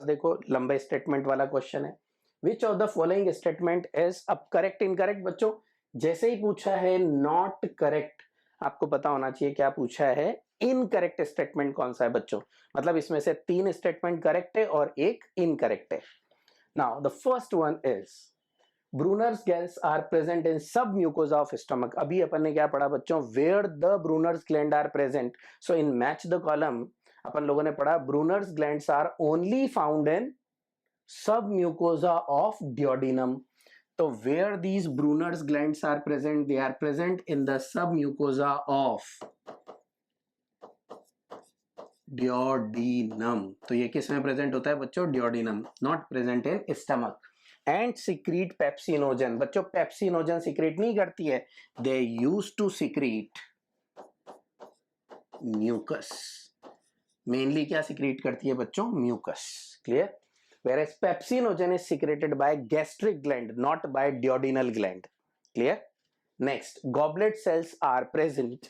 देखो लंबे स्टेटमेंट वाला क्वेश्चन है, which of the following statement is अब करेक्ट इनकरेक्ट। बच्चों जैसे ही पूछा है नॉट करेक्ट, आपको पता होना चाहिए क्या पूछा है, इनकरेक्ट स्टेटमेंट कौन सा है बच्चों। मतलब इसमें से 3 स्टेटमेंट करेक्ट है और एक इनकरेक्ट है। Now the first one is Brunner's glands are present in सब म्यूकोजा ऑफ स्टमक। अभी अपन ने क्या पढ़ा बच्चों, where the Brunner's gland are present. So in match the column अपन लोगों ने पढ़ा Brunner's glands are only found in सब म्यूकोजा ऑफ डियोडिनम। तो where these Brunner's glands are present, they are present in the sub mucosa of duodenum. तो ये किस में प्रेजेंट होता है बच्चों, duodenum, not present in stomach. And secrete pepsinogen. बच्चों पेप्सिनोजन सिक्रीट नहीं करती है, they use to secrete mucus. Mainly क्या सिक्रीट करती है बच्चों, mucus. Clear. whereas pepsinogen is secreted by gastric gland, not by duodenal gland. Clear. Next, goblet cells are present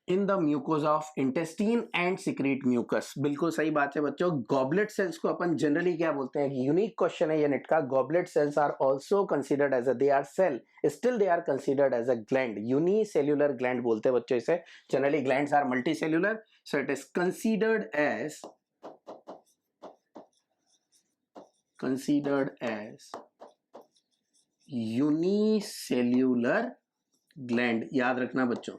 in the mucosa of intestine and secrete mucus. बिल्कुल सही बात है बच्चों। Goblet cells को अपन जनरली क्या बोलते हैं, यूनिक क्वेश्चन है ये नेट का। Goblet cells are also considered as a, they are cell, still they are considered as a gland, unicellular gland बोलते हैं बच्चों इसे। Generally glands are multicellular, so it is considered as unicellular gland, याद रखना बच्चों।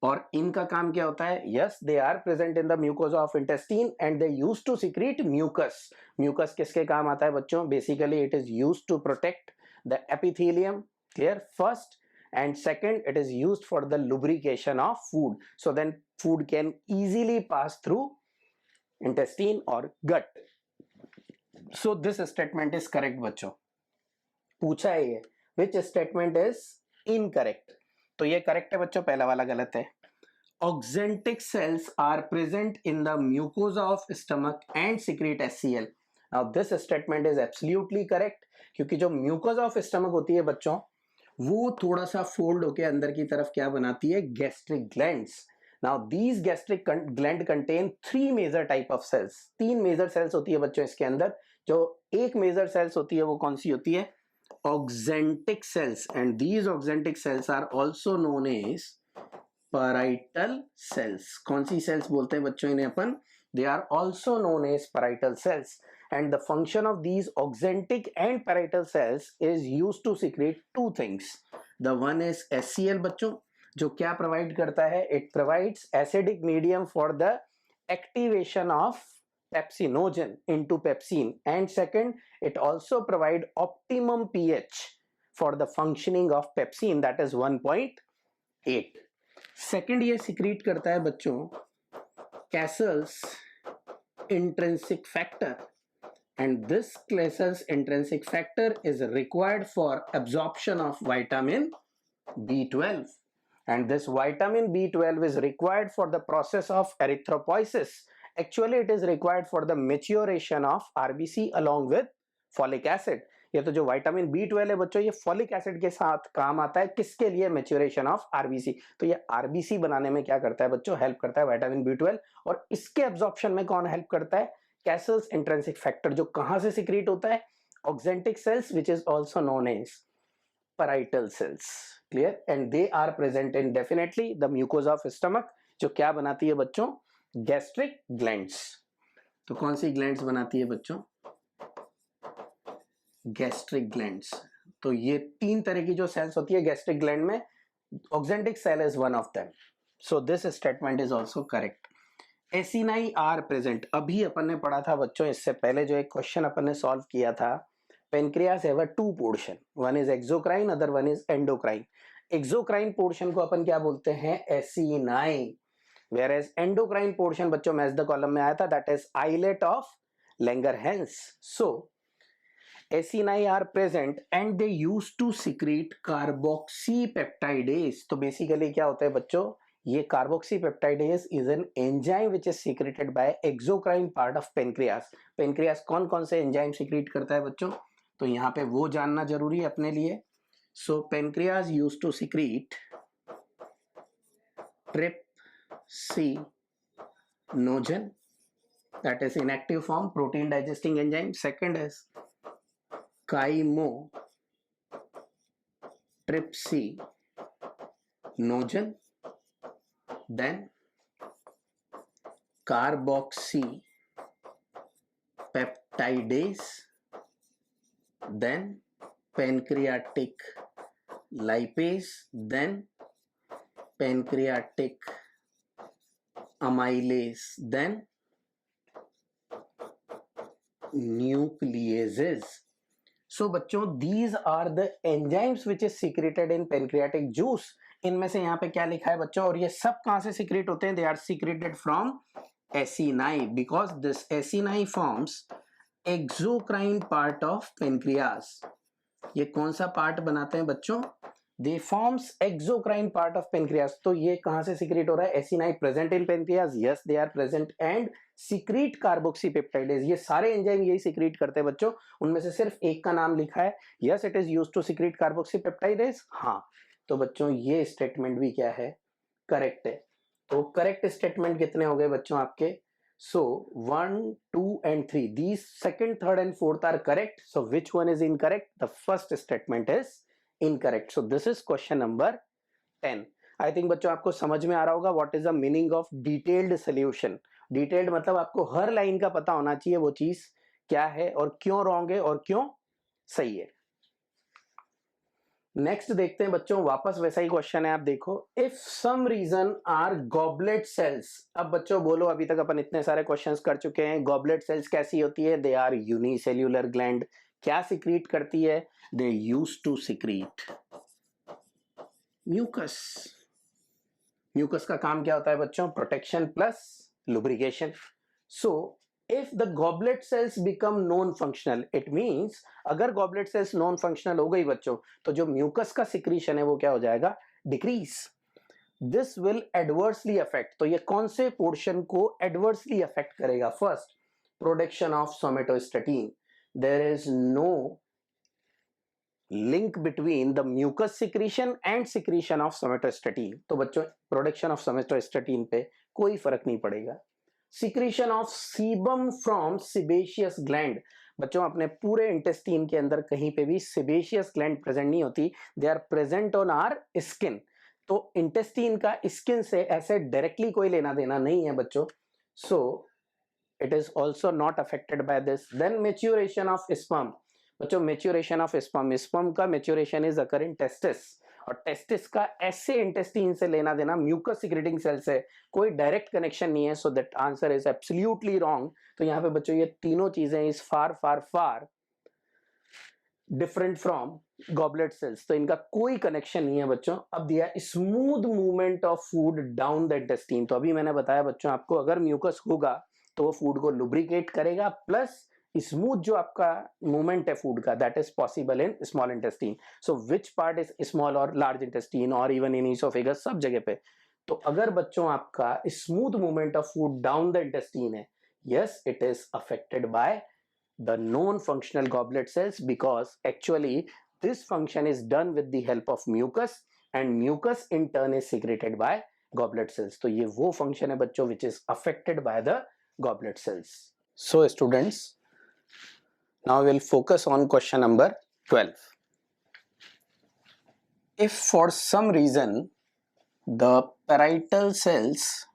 और इनका काम क्या होता है, yes they are present in the mucosa of intestine and they use to secrete mucus. Mucus किसके काम आता है बच्चों, basically it is use to protect the epithelium. Clear. First and second it is used for the lubrication of food, so then food can easily pass through intestine और gut. So this statement is correct बच्चों। पूछा है ये which statement is incorrect, तो ये correct है बच्चों, पहला वाला गलत है। Oxyntic cells are present in the mucosa of stomach and secrete HCl। Now this statement is absolutely correct, क्योंकि जो म्यूकोजा ऑफ स्टमक होती है बच्चों, वो थोड़ा सा फोल्ड होके अंदर की तरफ क्या बनाती है, gastric glands. Now these gastric gland contain 3 major type of cells. 3 major cells होती है बच्चों इसके अंदर। जो एक मेजर सेल्स होती है वो कौन सी होती है, oxyntic cells, and these oxyntic cells are also known as parietal cells. कौन सी सेल्स बोलते हैं बच्चों इन्हें अपन, they are also known as parietal cells. And the function of these oxyntic and parietal cells is used to secrete 2 things. The one is HCl बच्चों, जो क्या प्रोवाइड करता है, it provides acidic medium for the activation of pepsinogen into pepsin, and second it also provide optimum pH for the functioning of pepsin, that is 1.8. second ये secrete करता है बच्चों Cassell's intrinsic factor, and this Cassell's intrinsic factor is required for absorption of vitamin B12, and this vitamin B12 is required for the process of erythropoiesis. Actually it is required for the maturation of RBC along with folic acid. ये तो जो vitamin B12 है बच्चों, ये folic acid के साथ काम आता है, किसके लिए, मैच्योरेशन ऑफ RBC। तो ये RBC बनाने में क्या करता है बच्चों, हेल्प करता है विटामिन B12। और इसके एब्जॉर्प्शन में कौन हेल्प करता है, कैसल्स इंट्रिंसिक फैक्टर, जो कहां से सिक्रीट होता है, oxyntic cells which is also known as parietal cells. Clear. And they are present in definitely the mucosa of stomach, जो क्या बनाती है बच्चों, गैस्ट्रिक ग्लैंड्स। तो कौन सी ग्लैंड्स बनाती है बच्चों, गैस्ट्रिक ग्लैंड्स। तो ये 3 तरह की जो सेल्स होती है गैस्ट्रिक ग्लैंड में, oxyntic cell is one of them. So this statement is also correct. Acini are present, अभी अपन ने पढ़ा था बच्चों, इससे पहले जो एक क्वेश्चन अपन ने सॉल्व किया था, pancreas have a 2 portion, one is exocrine, other one is endocrine. Exocrine portion को अपन क्या बोलते हैं, एसिनाई, whereas endocrine portion बच्चों मैच द कॉलम में आया था, that is islet of Langerhans. So acini are present and they used to secrete carboxypeptidase. तो basically क्या होता है बच्चों, ये carboxypeptidase is an enzyme which is secreted by exocrine part of pancreas. pancreas कौन कौन से enzyme secrete करता है बच्चों, तो यहाँ पे वो जानना जरूरी है अपने लिए। So pancreas used to secrete trypsinogen that is inactive form, protein digesting enzyme. Second is chymotrypsinogen, then carboxypeptidase, then pancreatic lipase, then pancreatic amylase, then nucleases. So बच्चों these are the enzymes which is secreted in pancreatic juice. इनमें से यहाँ पे क्या लिखा है बच्चों, और ये सब कहाँ से secrete होते हैं? They are secreted from acini, because this acini forms exocrine part of pancreas. ये कौन सा पार्ट बनाते हैं बच्चों? They forms exocrine part of pancreas. तो ये कहां से secrete हो रहा है? acini present in pancreas, yes they are present, and secrete carboxypeptidase. ये सारे एंजाइम यही secrete करते हैं बच्चों, उनमें से सिर्फ एक का नाम लिखा है, yes it is used to secrete carboxypeptidase. हाँ, तो बच्चों ये स्टेटमेंट भी क्या है? करेक्ट है. तो करेक्ट स्टेटमेंट कितने हो गए बच्चों आपके? So 1, 2 and 3, these second, third and fourth are correct. So which one is incorrect? The first statement is incorrect. So this is question number 10. I think बच्चों आपको समझ में आ रहा होगा what is the meaning of detailed solution. Detailed मतलब आपको हर line का पता होना चाहिए वो चीज क्या है और क्यों रॉन्ग है और क्यों सही है. नेक्स्ट देखते हैं बच्चों, वापस वैसा ही क्वेश्चन है. आप देखो, if some reason are goblet cells. अब बच्चों बोलो, अभी तक अपन इतने सारे क्वेश्चंस कर चुके हैं. गॉबलेट सेल्स कैसी होती है? They are unicellular gland. क्या सिक्रीट करती है? They use to secrete mucus. Mucus का काम क्या होता है बच्चों? Protection plus lubrication. So if the goblet cells become non functional, it means अगर goblet cells non functional हो गई बच्चों, तो जो mucus का secretion है वो क्या हो जाएगा? Decrease. This will adversely affect. तो ये कौन से portion को adversely affect करेगा? First, production of somatostatin. There is no link between the mucus secretion and secretion of somatostatin. तो बच्चों production of somatostatin पे कोई फर्क नहीं पड़ेगा. Secretion of sebum from sebaceous gland. बच्चों अपने पूरे इंटेस्टीन के अंदर कहीं पे भी sebaceous gland प्रेजेंट नहीं होती. They are present on our skin. तो इंटेस्टीन का स्किन से ऐसे डायरेक्टली कोई लेना देना नहीं है बच्चों. So it is also not affected by this. Then maturation of sperm. बच्चों maturation of sperm, sperm का maturation is occur in testis. और टेस्टिस का ऐसे इंटेस्टीन से लेना देना म्यूकस सिक्रेटिंग सेल से कोई डायरेक्ट कनेक्शन नहीं है. So that answer is absolutely wrong. तो यहाँ पे बच्चों ये तीनों चीजें is far far far different from goblet cells. तो इनका कोई कनेक्शन नहीं है बच्चों. अब दिया smooth movement of food down the intestine. तो अभी मैंने बताया बच्चों आपको, अगर म्यूकस होगा तो वो फूड को लुब्रिकेट करेगा, प्लस स्मूथ जो आपका मूवमेंट है फूड का, that is possible in small intestine. So which part is small और लार्ज इंटेस्टीन और इवन इन इसोफेगस, सब जगह पे. तो अगर बच्चों आपका smooth movement of food down the intestine है, yes it is affected by the non functional goblet cells, because actually this function is done with the help of mucus and mucus in turn is secreted by goblet cells. तो ये वो function है बच्चों which is affected by the goblet cells. So students, now we'll focus on question number 12. If for some reason the parietal cells,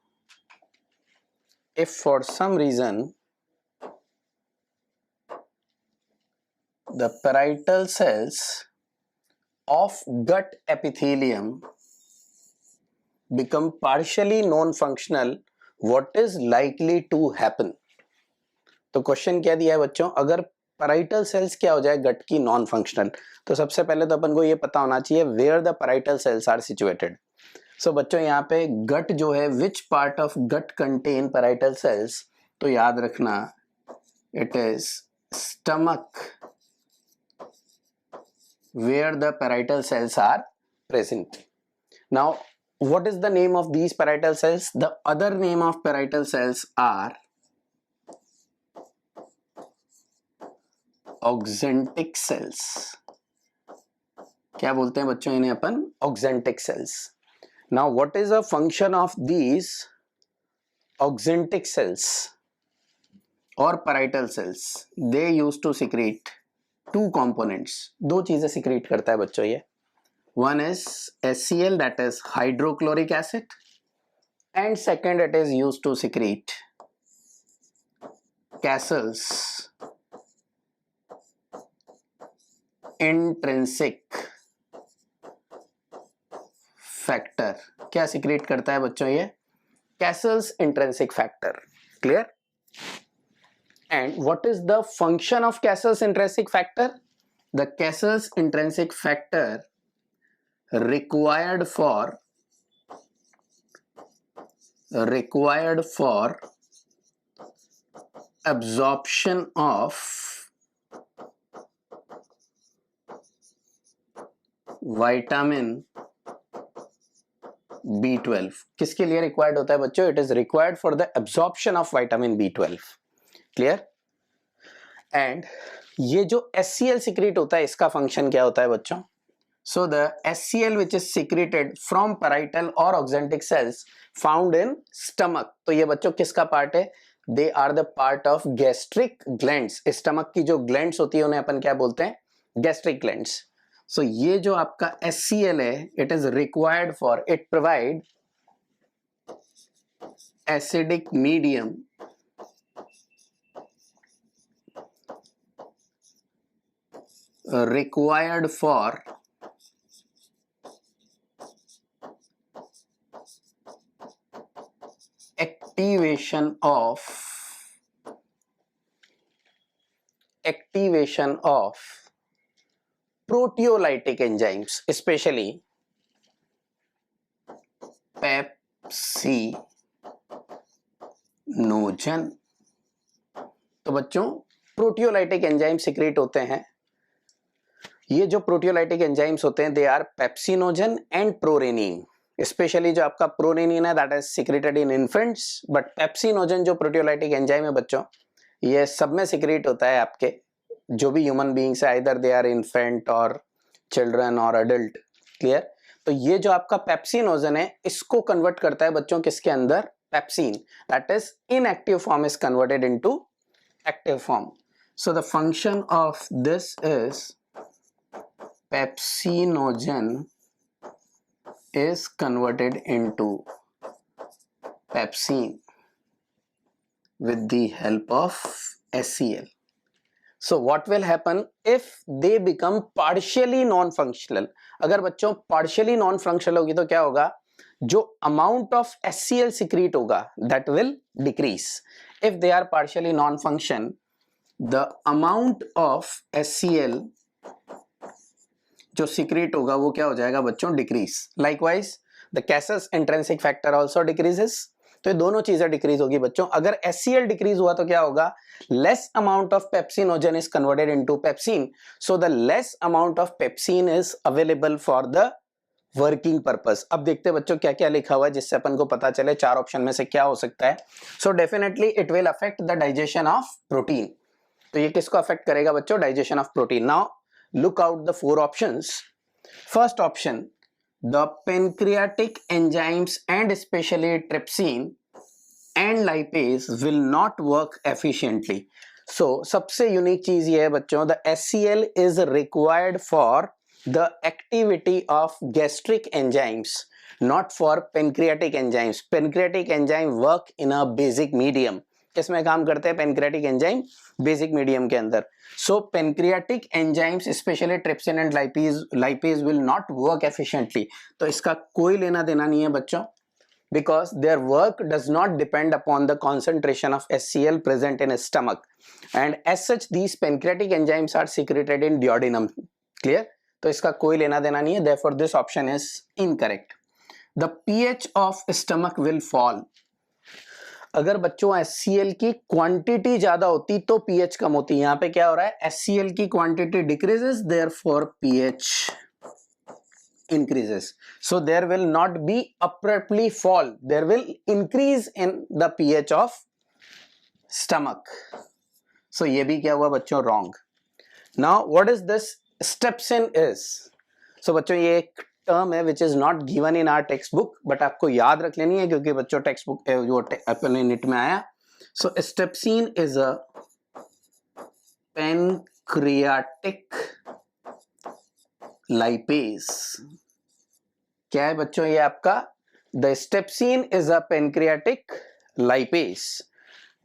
if for some reason the parietal cells of gut epithelium become partially non-functional, what is likely to happen? तो question क्या दिया है बच्चों, अगर parietal cells क्या हो जाए गट की नॉन फंक्शनल, तो सबसे पहले तो अपन को ये पता होना चाहिए where the parietal cells are situated. So बच्चों यहाँ पे गट जो है, which part of gut contain parietal cells, तो याद रखना it is stomach where the parietal cells are present. Now what is the name of these parietal cells? The other name of parietal cells are oxyntic cells. क्या बोलते हैं बच्चों इन्हें अपन? Oxyntic cells. Now what is a function of these oxyntic cells? और parietal cells, they used to secrete two components. दो चीजें secrete करता है बच्चों ये. One is HCl, that is hydrochloric acid, and second it is used to secrete Cassell's intrinsic factor. क्या secrete करता है बच्चों ये? Cassell's intrinsic factor. Clear? And what is the function of Cassell's intrinsic factor? The Cassell's intrinsic factor required for absorption of vitamin B12. किसके लिए required होता है बच्चों? It is required for the absorption of vitamin B12. Clear? And ये जो HCl secrete होता है इसका function क्या होता है बच्चों? So the HCl which is secreted from parietal or oxyntic cells found in stomach. तो ये बच्चों किसका part है? They are the part of gastric glands. Stomach की जो glands होती है उन्हें अपन क्या बोलते हैं? Gastric glands. So ये जो आपका HCl है, it is required for, it provide acidic medium required for activation of proteolytic enzymes, especially pepsinogen. तो बच्चों प्रोटियोलाइटिक एंजाइम सिक्रेट होते हैं. ये जो प्रोटियोलाइटिक एंजाइम्स होते हैं, they are pepsinogen and prorennin. Specially जो आपका प्रोरेनिन है that is secreted in infants, but pepsinogen जो प्रोटियोलाइटिक एंजाइम है बच्चों, ये सब में सिक्रेट होता है आपके जो भी ह्यूमन बीइंग्स है, आइदर दे आर इन्फेंट और चिल्ड्रन और अडल्ट. क्लियर? तो ये जो आपका पेप्सिनोजन है इसको कन्वर्ट करता है बच्चों किसके अंदर? Pepsin. That is inactive form is converted into active form. So the function of this is pepsinogen is converted into pepsin with the help of HCl. So what will happen if they become partially non-functional? अगर बच्चों partially non-functional होगी तो क्या होगा? जो amount of HCl secrete होगा that will decrease. If they are partially non-function, the amount of HCl जो secret होगा वो क्या हो जाएगा बच्चों? Decrease. Likewise the Cassell's intrinsic factor also decreases. तो ये दोनों चीजें डिक्रीज होगी बच्चों. अगर HCl डिक्रीज हुआ तो क्या होगा? Less amount of pepsinogen is converted into pepsin. So the less amount of pepsin is available for the working purpose. अब देखते हैं बच्चों क्या क्या लिखा हुआ है जिससे अपन को पता चले चार ऑप्शन में से क्या हो सकता है. So definitely it will affect the digestion of protein. तो ये किसको अफेक्ट करेगा बच्चों? Digestion of protein. Now look out the four options. First option, the pancreatic enzymes and especially trypsin and lipase will not work efficiently. So सबसे unique चीज ये है बच्चों, the HCl is required for the activity of gastric enzymes, not for pancreatic enzymes. Pancreatic enzyme work in a basic medium. किसमें काम करते हैं pancreatic enzyme? Basic medium के अंदर. So pancreatic enzymes specially trypsin and lipase will not work efficiently. तो इसका कोई लेना देना नहीं है बच्चों, because their work does not depend upon the concentration of HCl present in stomach, and as such these pancreatic enzymes are secreted in duodenum. Clear? तो इसका कोई लेना देना नहीं है. Therefore this option is incorrect. The pH of stomach will fall. अगर बच्चों HCl की क्वांटिटी ज्यादा होती तो pH कम होती. यहां पे क्या हो रहा है? HCl की quantity decreases, therefore pH increases. So there will not be abruptly fall. There will increase in the pH of stomach. So ये भी क्या हुआ बच्चों? wrong. Now what is this strepsin is? So बच्चों ये एक टर्म है which is not given in our text book, but आपको याद रख लेनी है क्योंकि बच्चों टेक्स्ट बुक जो अपने नेट में आया. So strepsin is a pancreatic lipase. क्या है बच्चों ये आपका? The strepsin is a pancreatic lipase.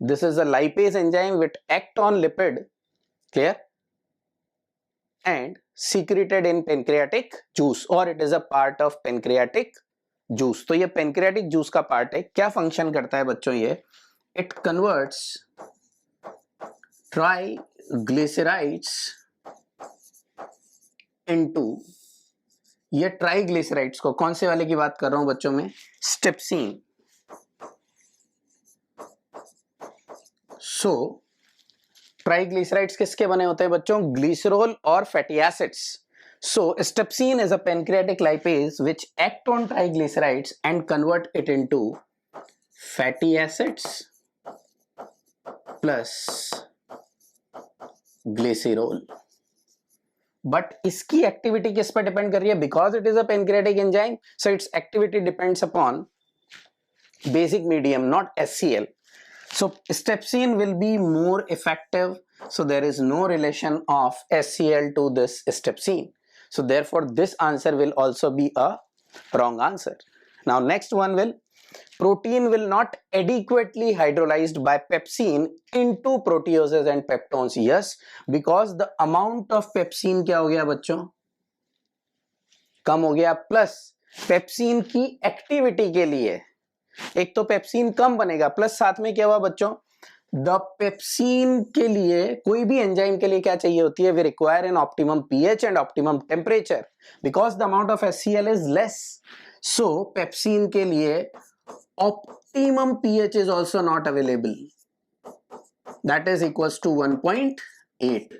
This is a lipase enzyme which act on lipid, clear, and secreted in pancreatic juice, or it is a part of pancreatic juice. तो ये pancreatic juice का part है. क्या function करता है बच्चों ये? It converts triglycerides into, ये ट्राइग्लिसराइड्स को, कौन से वाले की बात कर रहा हूं बच्चों में? स्टेप्सिन. सो ट्राइग्लिसराइड्स किसके बने होते हैं बच्चों? ग्लिसरॉल और fatty acids. So steapsin is a pancreatic lipase which act on triglycerides and convert it into fatty acids plus glycerol. But इसकी एक्टिविटी किस पर डिपेंड कर रही है? Because it is a pancreatic enzyme, so its activity depends upon basic medium, not HCl. So strepsin will be more effective, so there is no relation of HCl to this strepsin. So therefore this answer will also be a wrong answer. Now next one will, protein will not adequately hydrolyzed by pepsin into proteases and peptones. Yes, because the amount of pepsin क्या हो गया बच्चों? कम हो गया. Plus pepsin की activity के लिए एक तो पेप्सिन कम बनेगा, प्लस साथ में क्या हुआ बच्चों? द पेप्सिन के लिए, कोई भी एंजाइम के लिए क्या चाहिए होती है? We require an optimum pH and optimum temperature, because the amount of HCl is less. So pepsin के लिए optimum pH is also not available, that is equals to 1.8,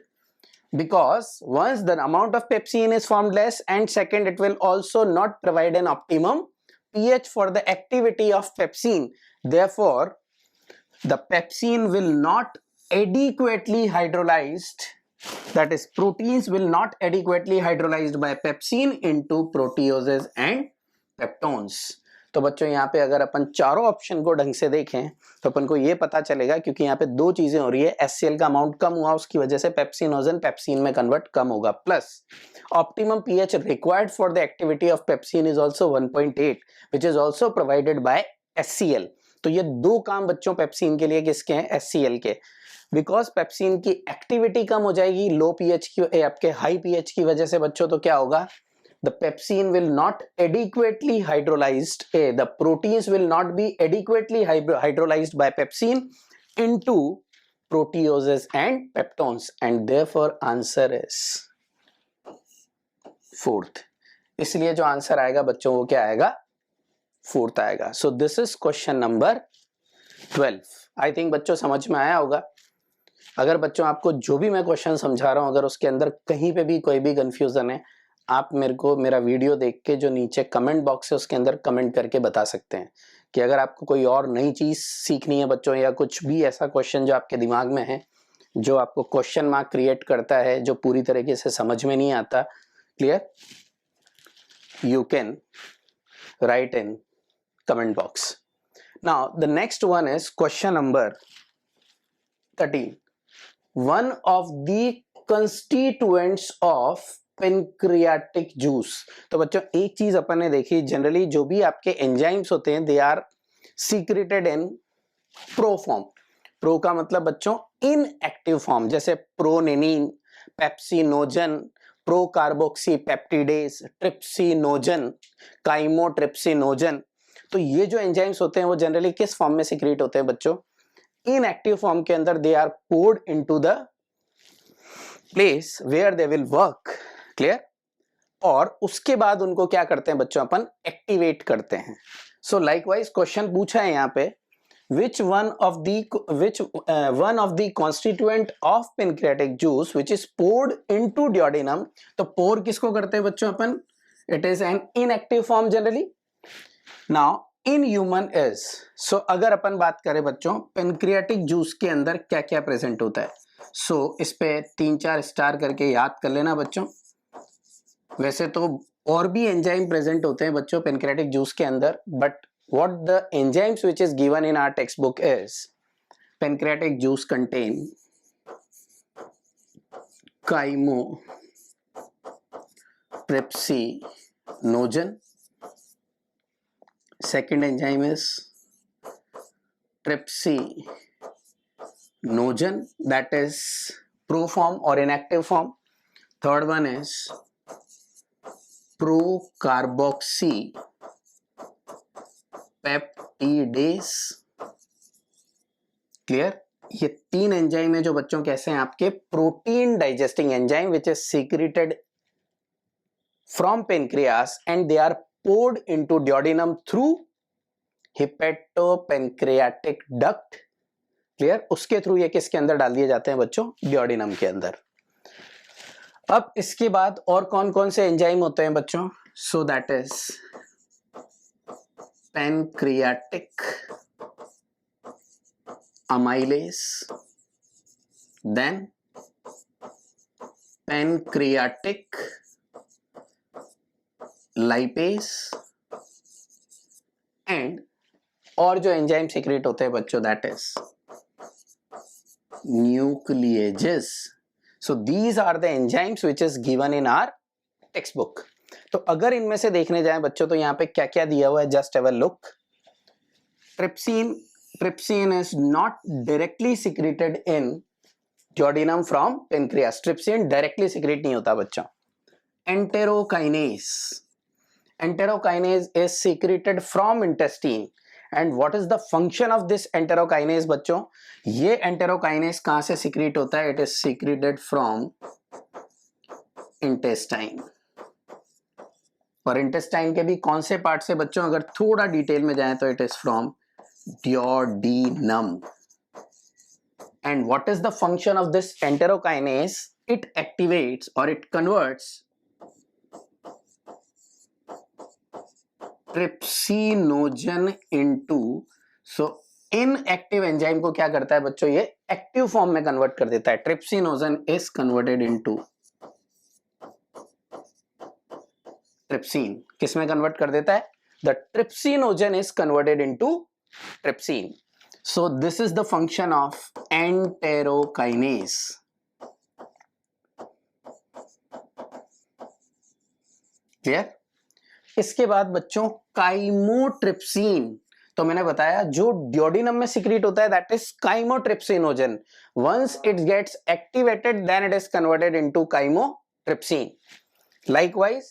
because once the amount of pepsin is formed less, and second it will also not provide an optimum pH for the activity of pepsin. Therefore the pepsin will not adequately hydrolyzed, that is proteins will not adequately hydrolyzed by pepsin into proteases and peptones. तो बच्चों यहाँ पे अगर अपन चारों option को ढंग से देखें तो अपन को ये पता चलेगा, क्योंकि यहाँ पे दो चीजें हो रही है. HCl का अमाउंट कम हुआ, उसकी वजह से पेप्सिनोजन पेप्सिन में कन्वर्ट कम होगा, plus optimum pH required for the activity of pepsin is also 1.8 which is also provided by HCl. तो ये दो काम बच्चों पेप्सिन के लिए किसके हैं? HCl के. बिकॉज पेप्सिन की एक्टिविटी कम हो जाएगी लो pH की, आपके हाई pH की वजह से बच्चों, तो क्या होगा? The pepsin will not adequately hydrolyzed, the proteins will not be adequately hydrolyzed by pepsin into proteases and peptones, and therefore answer is fourth. इसलिए जो आंसर आएगा बच्चों वो क्या आएगा? फोर्थ आएगा. So this is question number 12. I think बच्चों समझ में आया होगा. अगर बच्चों आपको जो भी मैं क्वेश्चन समझा रहा हूं, अगर उसके अंदर कहीं पे भी कोई भी कंफ्यूजन है, आप मेरे को मेरा वीडियो देख के जो नीचे कमेंट बॉक्स है उसके अंदर कमेंट करके बता सकते हैं कि अगर आपको कोई और नई चीज सीखनी है बच्चों, या कुछ भी ऐसा क्वेश्चन जो आपके दिमाग में है, जो आपको क्वेश्चन मार्क क्रिएट करता है, जो पूरी तरीके से समझ में नहीं आता. Clear? You can write in comment box. Now the next one is question number 13. One of the constituents of pancreatic juice. तो बच्चों एक चीज अपन ने देखी, जनरली जो भी आपके एंजाइम्स होते हैं they are secreted in pro form. Pro का मतलब बच्चों इन एक्टिव फॉर्म, जैसे prorennin, pepsinogen, procarboxypeptidase, trypsinogen, chymotrypsinogen. तो ये जो एंजाइम्स होते हैं वो जनरली किस फॉर्म में सीक्रेट होते हैं बच्चों? इन एक्टिव फॉर्म के अंदर. They are poured into the place where they will work. Clear? और उसके बाद उनको क्या करते हैं बच्चों? अपन एक्टिवेट करते हैं. सो लाइकवाइज क्वेश्चन पूछा है यहाँ पे, which one of the constituent of pancreatic juice which is poured into duodenum. तो pour किसको करते हैं बच्चों अपन? It is an inactive form generally. Now in human is, so अगर अपन बात करें बच्चों पेनक्रियाटिक जूस के अंदर क्या क्या प्रेजेंट होता है, सो इस पे 3-4 स्टार करके याद कर लेना बच्चों. वैसे तो और भी एंजाइम प्रेजेंट होते हैं बच्चों पेनक्रियाटिक जूस के अंदर, but what the enzymes which is given in our textbook is pancreatic juice contain chymotrypsinogen. Second enzyme is trypsinogen, that is pro form or inactive form. Third one is procarboxypeptidase. Clear? ये तीन एंजाइम है जो बच्चों कैसे हैं आपके protein digesting enzyme which is secreted from pancreas and they are poured into duodenum through hepatopancreatic duct. Clear? उसके थ्रू ये किसके अंदर डाल दिए जाते हैं बच्चों? duodenum के अंदर. अब इसके बाद और कौन कौन से एंजाइम होते हैं बच्चों? So that is pancreatic amylase, then pancreatic lipase, and और जो एंजाइम सीक्रेट होते हैं बच्चों that is nucleases. So these are the enzymes which is given in our text book. तो अगर इनमें से देखने जाएं बच्चों तो यहाँ पे क्या क्या दिया हुआ है, just have a look. trypsin is not directly secreted in duodenum from pancreas. trypsin directly secrete नहीं होता बच्चों. enterokinase is secreted from intestine. and what is the function of this enterokinase बच्चों? ये enterokinase कहां से secrete होता है? it is secreted from intestine. और intestine के भी कौन से पार्ट से बच्चों? अगर थोड़ा डिटेल में जाएं तो it is from duodenum. And what is the function of this enterokinase? It activates or it converts trypsinogen into, so inactive enzyme को क्या करता है बच्चों? ये एक्टिव फॉर्म में कन्वर्ट कर देता है. trypsinogen is converted into trypsin. किस में कन्वर्ट कर देता है? The trypsinogen is converted into trypsin. So this is the function of enterokinase. Clear? इसके बाद बच्चों काइमोट्रिप्सिन. तो मैंने बताया जो ड्यूोडेनम में सिक्रीट होता है that is chymotrypsinogen. Once it gets activated then it is converted into chymotrypsin. Likewise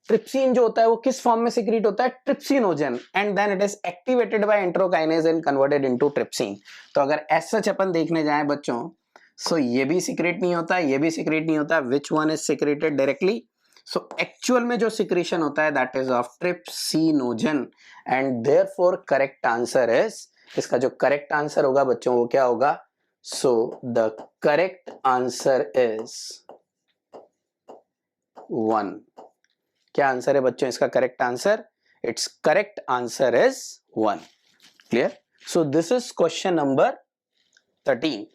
trypsin जो होता है वो किस फॉर्म में सिक्रीट होता है? Trypsinogen. And then it is activated by enterokinase and converted into trypsin. तो अगर एज सच अपन देखने जाएं बच्चों, सो ये भी सिक्रेट नहीं होता, ये भी सिक्रेट नहीं होता. Which one is secreted directly? So actual में जो सिक्रेशन होता है that is of trypsinogen. And therefore correct answer is, इसका जो करेक्ट आंसर होगा बच्चों वो क्या होगा? So the correct answer is 1. क्या आंसर है बच्चों इसका correct answer? It's correct answer is 1. Clear? So this is question number 13.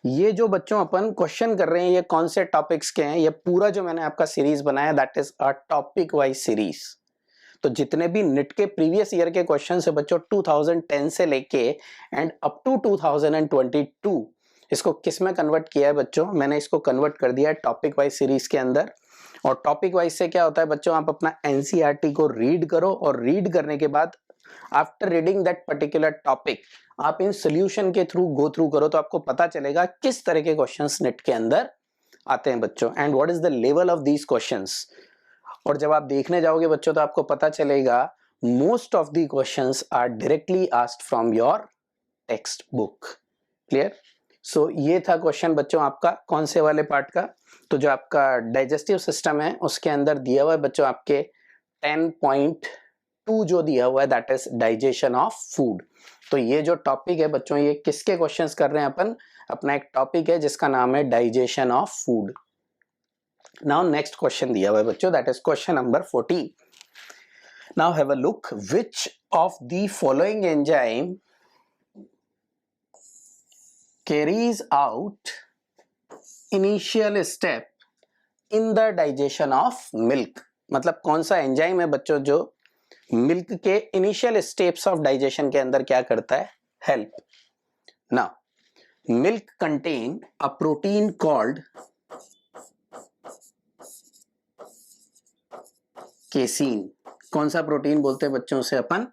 ये जो बच्चों अपन क्वेश्चन कर रहे हैं ये कौन से टॉपिक्स के हैं? ये पूरा जो मैंने आपका सीरीज बनाया that is a topic wise series. तो जितने भी निट के प्रीवियस ईयर के क्वेश्चन है बच्चों 2010 से लेके एंड अप टू 2022, इसको किस में कन्वर्ट किया है बच्चों? मैंने इसको कन्वर्ट कर दिया है टॉपिक वाइज सीरीज के अंदर. और टॉपिक वाइज से क्या होता है बच्चों? आप अपना एनसीईआरटी को रीड करो और रीड करने के बाद after reading that particular topic आप इन सोल्यूशन के थ्रू गो थ्रू करो तो आपको पता चलेगा किस तरह के क्वेश्चंस नेट के अंदर आते हैं बच्चों and what is the level of these questions. और जब आप देखने जाओगे बच्चों तो आपको पता चलेगा most of the questions are directly asked from your text book. Clear? So ये था क्वेश्चन बच्चों आपका कौन से वाले पार्ट का? तो जो आपका डाइजेस्टिव सिस्टम है उसके अंदर दिया हुआ है बच्चों आपके 10.2 जो दिया हुआ है that is digestion of food. तो ये जो टॉपिक है बच्चों ये किसके क्वेश्चंस कर रहे हैं अपन? अपना एक टॉपिक है जिसका नाम है digestion of food. Now next question दिया हुआ है बच्चों that is question number 14. Now have a look. Which of the following enzyme carries out initial step in the digestion of milk. मतलब कौन सा एंजाइम है बच्चों जो मिल्क के इनिशियल स्टेप्स ऑफ डाइजेशन के अंदर क्या करता है? Help. Now, milk contain a protein called casein. कौन सा प्रोटीन बोलते हैं बच्चों से अपन?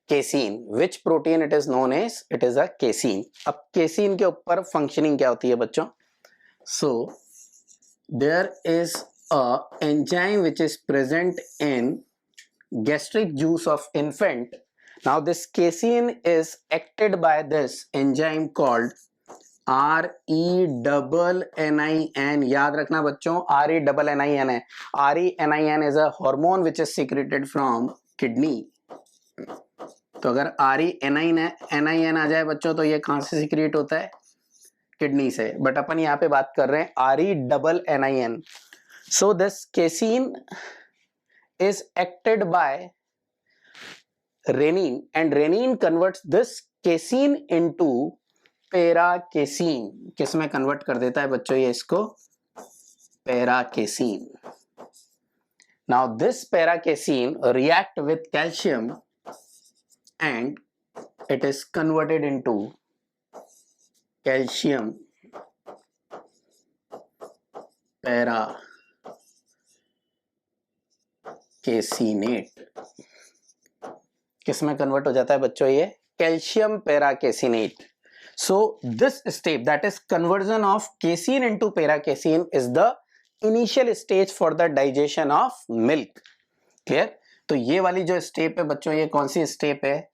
Casein. Which protein it is known as? It is a casein. अब केसीन के ऊपर फंक्शनिंग क्या होती है बच्चों? So there is a enzyme which is present in gastric juice of infant. Now this casein is acted by this enzyme called RENIN. याद रखना बच्चों, RENIN है. RENIN is a hormone which is secreted from kidney. तो अगर RENIN आ जाए बच्चों तो ये कहां से सिक्रिएट होता है? किडनी से. बट अपन यहाँ पे बात कर रहे हैं RENIN. So this casein is acted by renin and renin converts this casein into पैराकेसीन. किस में कन्वर्ट कर देता है बच्चों ये इसको? Paracasein. Now this paracasein react with calcium and it is converted into calcium paracaseinate. किस में कन्वर्ट हो जाता है बच्चों ये? Calcium paracaseinate. So this step, that is conversion of casein into paracasein, is the initial stage for the digestion of milk. Clear? तो ये वाली जो स्टेप है बच्चों, ये कौन सी स्टेप है?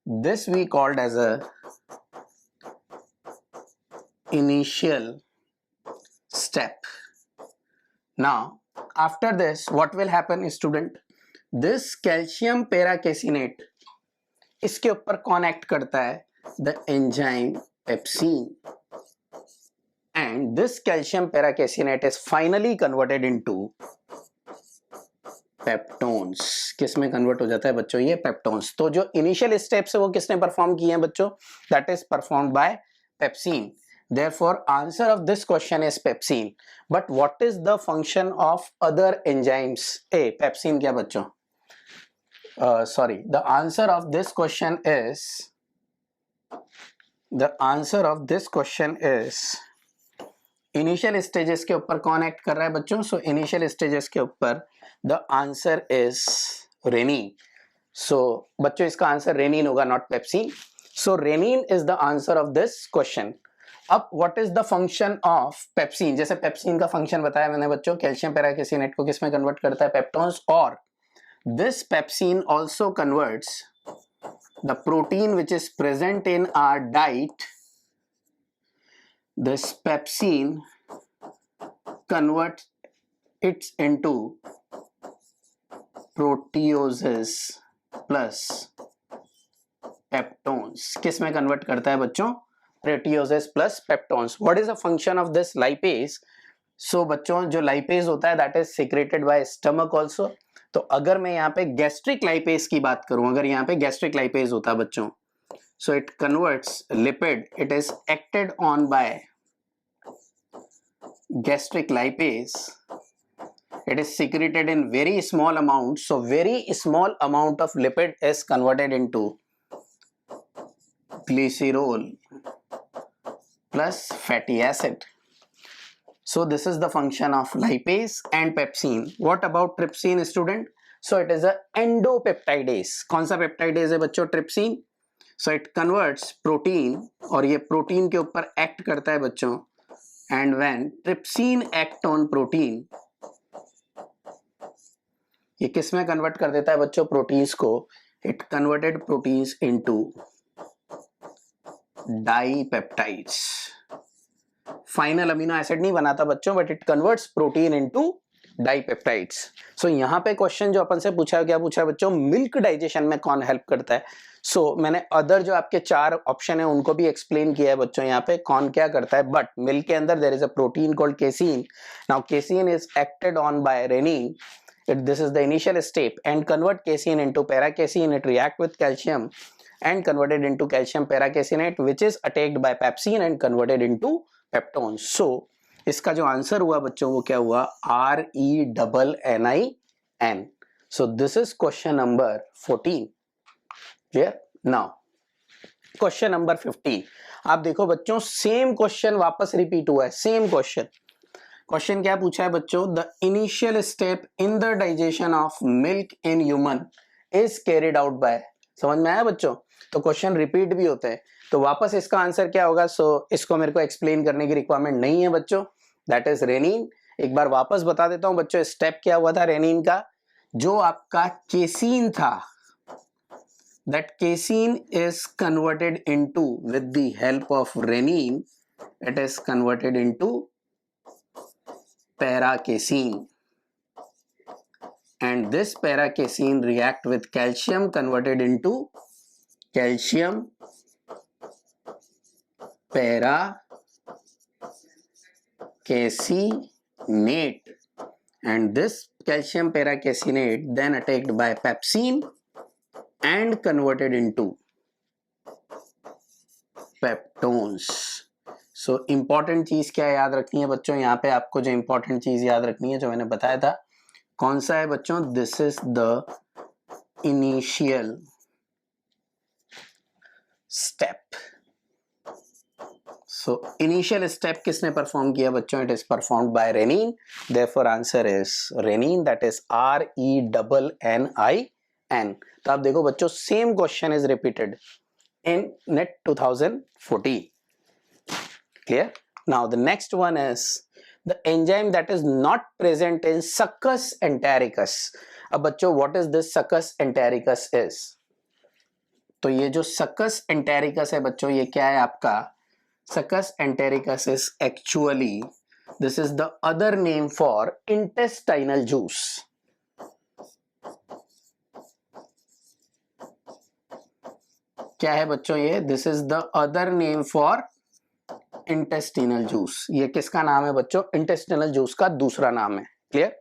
This we called as a initial step. Now after this what will happen student? This calcium paracasinate, इसके ऊपर कौन एक्ट करता है? The enzyme pepsin. And this calcium paracasinate is finally converted into peptones. किस में convert हो जाता है बच्चों ये? पेप्टोन्स. तो जो इनिशियल स्टेप्स है वो किसने परफॉर्म किए हैं बच्चों? That is performed bye pepsin. Therefore answer of this question is pepsin. But what is the function of other enzymes? Pepsin क्या बच्चों? Sorry, the answer of this question is initial stages के ऊपर कौन act कर रहा है बच्चों? So initial stages के ऊपर the answer is rennin. So बच्चों इसका आंसर रेनिन होगा, not pepsin. So rennin is the answer of this question. अब what is the function of pepsin? जैसे पेप्सिन का फंक्शन बताया मैंने बच्चों, कैल्शियम पैराकेसिनेट को किस में कन्वर्ट करता है? पेप्टोन्स. और this pepsin also converts the protein which is present in our diet. This pepsin converts it into proteoses plus peptones. किस में कन्वर्ट करता है बच्चों? proteoses plus peptones. What is the function of this lipase? So बच्चों जो lipase होता है that is secreted by stomach also. तो अगर मैं यहाँ पे gastric lipase की बात करूं, अगर यहाँ पे gastric lipase होता है बच्चों, so it converts lipid. It is acted on by gastric lipase. It is secreted in very small amount, so very small amount of lipid is converted into glycerol plus fatty acid. So this is the function of lipase and pepsin. What about trypsin student? So it is a endopeptidase. कौन सा peptidase है बच्चों? trypsin. So it converts protein और ये protein के ऊपर act करता है बच्चों. And when trypsin act on protein, ये किस में कन्वर्ट कर देता है बच्चों? प्रोटीन्स को. It converted proteins into dipeptides. Final amino acid नहीं बनाता बच्चों, but it converts protein into dipeptides. So यहाँ पे क्वेश्चन जो अपन से पूछा, क्या पूछा बच्चों? मिल्क डाइजेशन में कौन हेल्प करता है? सो मैंने अदर जो आपके 4 ऑप्शन है उनको भी एक्सप्लेन किया है बच्चों यहाँ पे कौन क्या करता है. बट मिल्क के अंदर there is a protein called casein. Now casein is acted on by rennin. This is the initial step and convert casein into paracasein. It react with calcium and converted into calcium paracasinate, which is attacked by pepsin and converted into peptones. So इसका जो answer हुआ बच्चों वो क्या हुआ? RENIN. So this is question number 14. Clear? Now question number 15 आप देखो बच्चों, सेम क्वेश्चन वापस रिपीट हुआ है, सेम क्वेश्चन। क्वेश्चन क्या पूछा है बच्चों, the initial step in the digestion of milk in human is carried out by. समझ में आया बच्चों? तो क्वेश्चन रिपीट भी होते हैं, तो वापस इसका आंसर क्या होगा? सो इसको मेरे को एक्सप्लेन करने की रिक्वायरमेंट नहीं है बच्चों, दैट इज रेनिन। एक बार वापस बता देता हूं बच्चों, स्टेप क्या हुआ था रेनिन का, जो आपका केसीन था, that casein is converted into, with the help of renin, it is converted into paracasein, and this paracasein react with calcium converted into calcium paracasinate, and this calcium paracasinate then attacked by pepsin and converted into peptones. So important चीज क्या याद रखनी है बच्चों, यहाँ पे आपको जो इंपॉर्टेंट चीज याद रखनी है जो मैंने बताया था, कौन सा है बच्चों? This is the initial step. So initial step किसने परफॉर्म किया बच्चों? It is performed by rennin, therefore answer is rennin, that is RENNIN। तो आप देखो बच्चों, same question is repeated in NET 2014. Clear? Now the next one is the enzyme that is not present in Succus entericus. अब बच्चों, what is this Succus entericus is? तो ये जो Succus entericus है बच्चों, ये क्या है आपका? Succus entericus is actually, this is the other name for intestinal juice. क्या है बच्चों ये? This is the other name for intestinal juice. ये किसका नाम है बच्चों? इंटेस्टिनल जूस का दूसरा नाम है। क्लियर?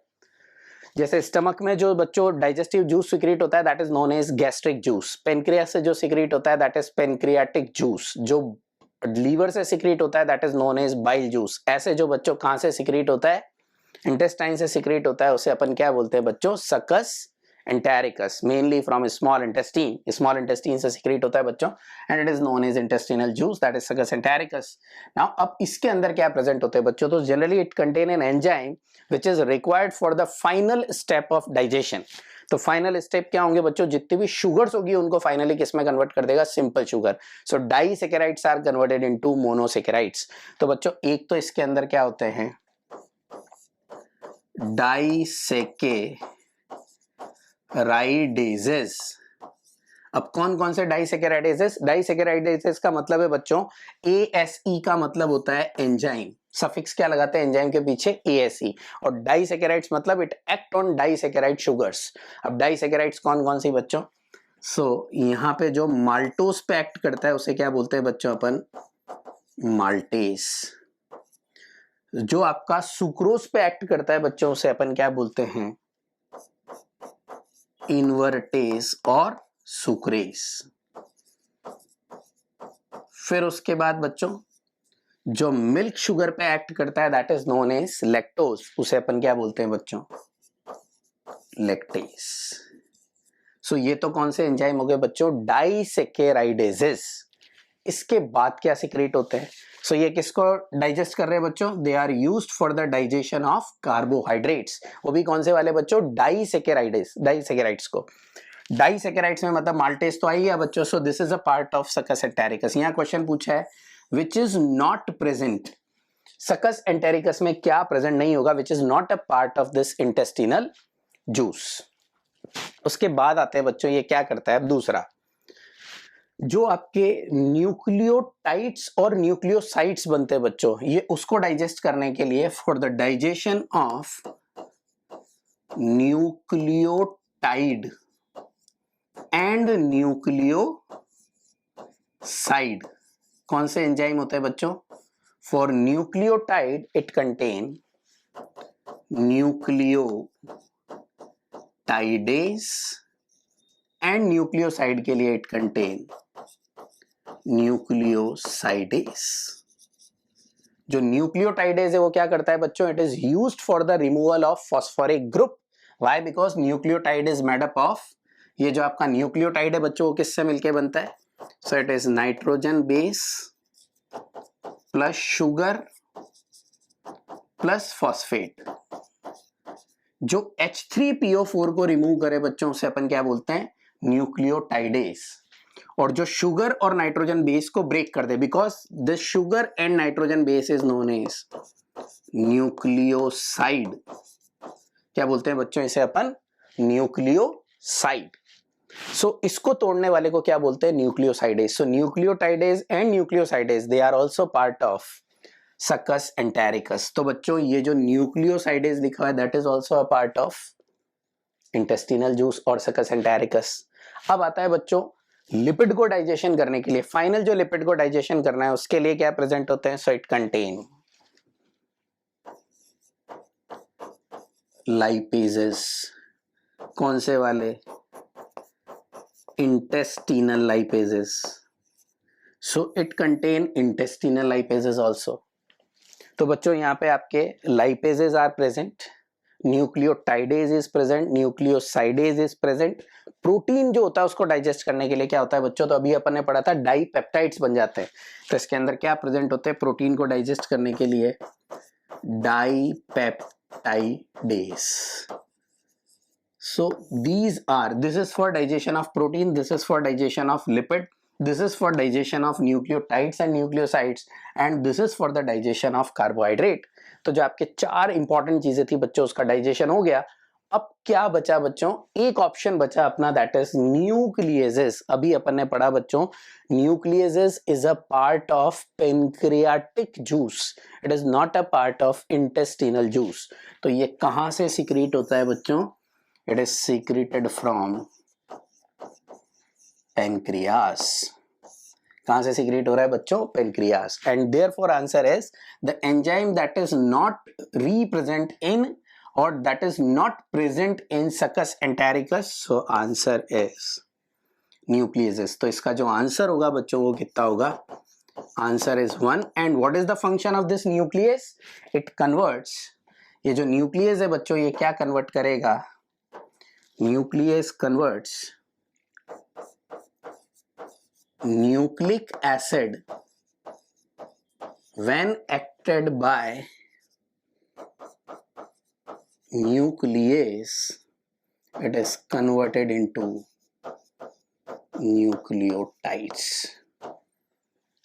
जैसे स्टमक में जो बच्चों डाइजेस्टिव जूस सिक्रीट होता है, that is known as gastric juice. Pancreas से जो सिक्रीट होता है, दैट इज पेनक्रियाटिक जूस। जो लीवर से सिक्रीट होता है, that is known as bile juice. ऐसे जो बच्चों कहां से सिक्रीट होता है? इंटेस्टाइन से सिक्रीट होता है, उसे अपन क्या बोलते हैं बच्चों? सकस entericus, mainly from small intestine से secrete होता है बच्चों, and it is known as intestinal juice, that is succus entericus. Now अब इसके अंदर क्या प्रेजेंट होते हैं बच्चों? तो generally it contain an enzyme which is required for the final step of digestion. तो फाइनल स्टेप क्या होंगे बच्चों? जितनी भी शुगर्स होगी उनको फाइनली किस में कन्वर्ट कर देगा? Simple sugar. So disaccharides are converted into monosaccharides. तो बच्चों एक तो इसके अंदर क्या होते हैं? डाइसैकेराइडेजेस। अब कौन कौन से डाइसैकेराइडेजेस? डाइसैकेराइडेजेस का मतलब है बच्चों ASE का मतलब होता है एंजाइम। सफिक्स क्या लगाते हैं एंजाइम के पीछे? ASE। और डाइसैकेराइड्स मतलब it act on disaccharide sugars. अब डाइसैकेराइड्स कौन कौन सी बच्चों? यहाँ पे जो माल्टोस पे एक्ट करता है उसे क्या बोलते हैं बच्चों? अपन माल्टेस। जो आपका सुक्रोज पे एक्ट करता है बच्चों उसे अपन क्या बोलते हैं? इनवर्टेस और सुक्रेस। फिर उसके बाद बच्चों जो मिल्क शुगर पे एक्ट करता है, that is known as lactose, उसे अपन क्या बोलते हैं बच्चों? लैक्टेस। सो ये तो कौन से एंजाइम हो गए बच्चों? डाइसैकेराइडेजेस। इसके बाद क्या सिक्रेट होते हैं? सो ये किसको डाइजेस्ट कर रहे हैं बच्चों? They are used for the digestion of carbohydrates. वो भी कौन से वाले बच्चों? डाइसैकेराइड्स को। डाइसैकेराइड्स में मतलब माल्टेस तो आई है बच्चों। सो this is a part of succus entericus. यहाँ क्वेश्चन पूछा है विच इज नॉट प्रेजेंट। सकस एंटेरिकस में क्या प्रेजेंट नहीं होगा? विच is not a part of this intestinal juice. उसके बाद आते हैं बच्चों, ये क्या करता है? दूसरा, जो आपके न्यूक्लियोटाइड्स और न्यूक्लियोसाइड्स बनते हैं बच्चों, ये उसको डाइजेस्ट करने के लिए for the digestion of nucleotide and nucleoside कौन से एंजाइम होते हैं बच्चों? For nucleotide it contain nucleotidase and nucleoside के लिए इट कंटेन न्यूक्लियोसाइडेज। जो न्यूक्लियोटाइडेज है वो क्या करता है बच्चों? It is used for the removal of phosphoric group. Why? Because nucleotide is made up of, ये जो आपका न्यूक्लियोटाइड है बच्चों वो किससे मिलके बनता है? So it is nitrogen base plus sugar plus phosphate. जो H3PO4 को रिमूव करे बच्चों उसे अपन क्या बोलते हैं? न्यूक्लियोटाइडेज. और जो शुगर और नाइट्रोजन बेस को ब्रेक कर दे, because this sugar and nitrogen base is known as nucleoside. क्या बोलते हैं बच्चों इसे अपन? न्यूक्लियोसाइड. सो इसको तोड़ने वाले को क्या बोलते हैं? Nucleosidase. So nucleotidase and nucleosidase they are also part of succus entericus. तो बच्चों ये जो न्यूक्लियोसाइडेज लिखा है that is also a part of intestinal juice और सकस एंटेरिकस. अब आता है बच्चों लिपिड को डाइजेशन करने के लिए. फाइनल जो लिपिड को डाइजेशन करना है उसके लिए क्या प्रेजेंट होते हैं? So it contain lipases. कौन से वाले? Intestinal lipases. So it contain intestinal lipases also. तो बच्चों यहाँ पे आपके lipases are present, nucleotidase is present, nucleosidase is present. Protein जो होता है उसको डाइजेस्ट करने के लिए क्या होता है बच्चों? तो अभी अपन ने पढ़ा था डाइपेप्टाइड्स बन जाते हैं. तो इसके अंदर क्या प्रेजेंट होते हैं प्रोटीन को डाइजेस्ट करने के लिए? Dipeptidase. So these are, this is for digestion of protein, this is for digestion of lipid, this is for digestion of nucleotides and nucleosides, and this is for the digestion of carbohydrate. तो जो आपके चार important चीजें थी बच्चों उसका digestion हो गया. अब क्या बचा बच्चों? एक ऑप्शन बचा अपना, दैट इज न्यूक्लियेजेस. अभी अपन ने पढ़ा बच्चों nucleases is a part of pancreatic juice, it is not a part of intestinal juice. तो ये कहां से सीक्रेट होता है बच्चों? It is secreted from pancreas. कहां से सीक्रेट हो रहा है बच्चों? Pancreas. And therefore answer is the enzyme that is not represent in और that is not present in succus entericus. So answer is nucleases. तो इसका जो आंसर होगा बच्चों वो कितना होगा? Answer is 1. And what is the function of this nucleus? It converts. ये जो न्यूक्लियस है बच्चों ये क्या कन्वर्ट करेगा? Nucleus converts nucleic acid when acted by nuclease, it is converted into nucleotides.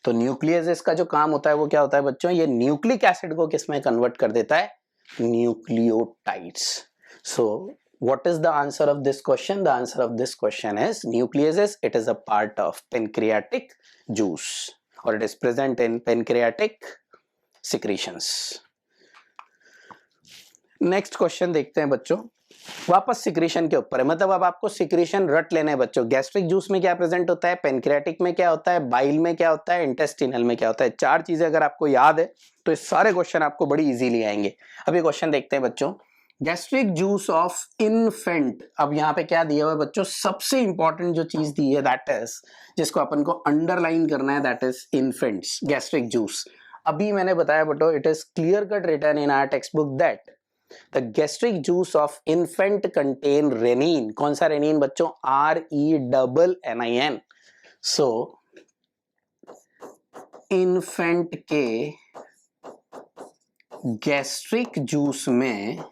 तो न्यूक्लियस का जो काम होता है वो क्या होता है बच्चों? ये न्यूक्लिक एसिड को किस में कन्वर्ट कर देता है? Nucleotides. So what is the answer of this question? The answer of this question is nucleases. It is a part of pancreatic juice or it is present in pancreatic secretions. Next question देखते हैं बच्चों. वापस secretion के ऊपर है, मतलब अब आपको सिक्रीशन रट लेने हैं बच्चों. गैस्ट्रिक जूस में क्या प्रेजेंट होता है? पेनक्रियाटिक में क्या होता है? बाइल में क्या होता है? इंटेस्टिनल में क्या होता है? चार चीजें अगर आपको याद है तो ये सारे क्वेश्चन आपको बड़ी इजीली आएंगे. अब ये क्वेश्चन देखते हैं बच्चों. Gastric juice of infant. अब यहाँ पे क्या दिया हुआ है बच्चों? सबसे इंपॉर्टेंट जो चीज दी है दैट इज, जिसको अपन को अंडरलाइन करना है, that is infants gastric juice. अभी मैंने बताया but it is clear cut written in our text book that the gastric juice of infant contain rennin. कौन सा रेनिन बच्चों? RENIN. सो इन्फेंट के गैस्ट्रिक जूस में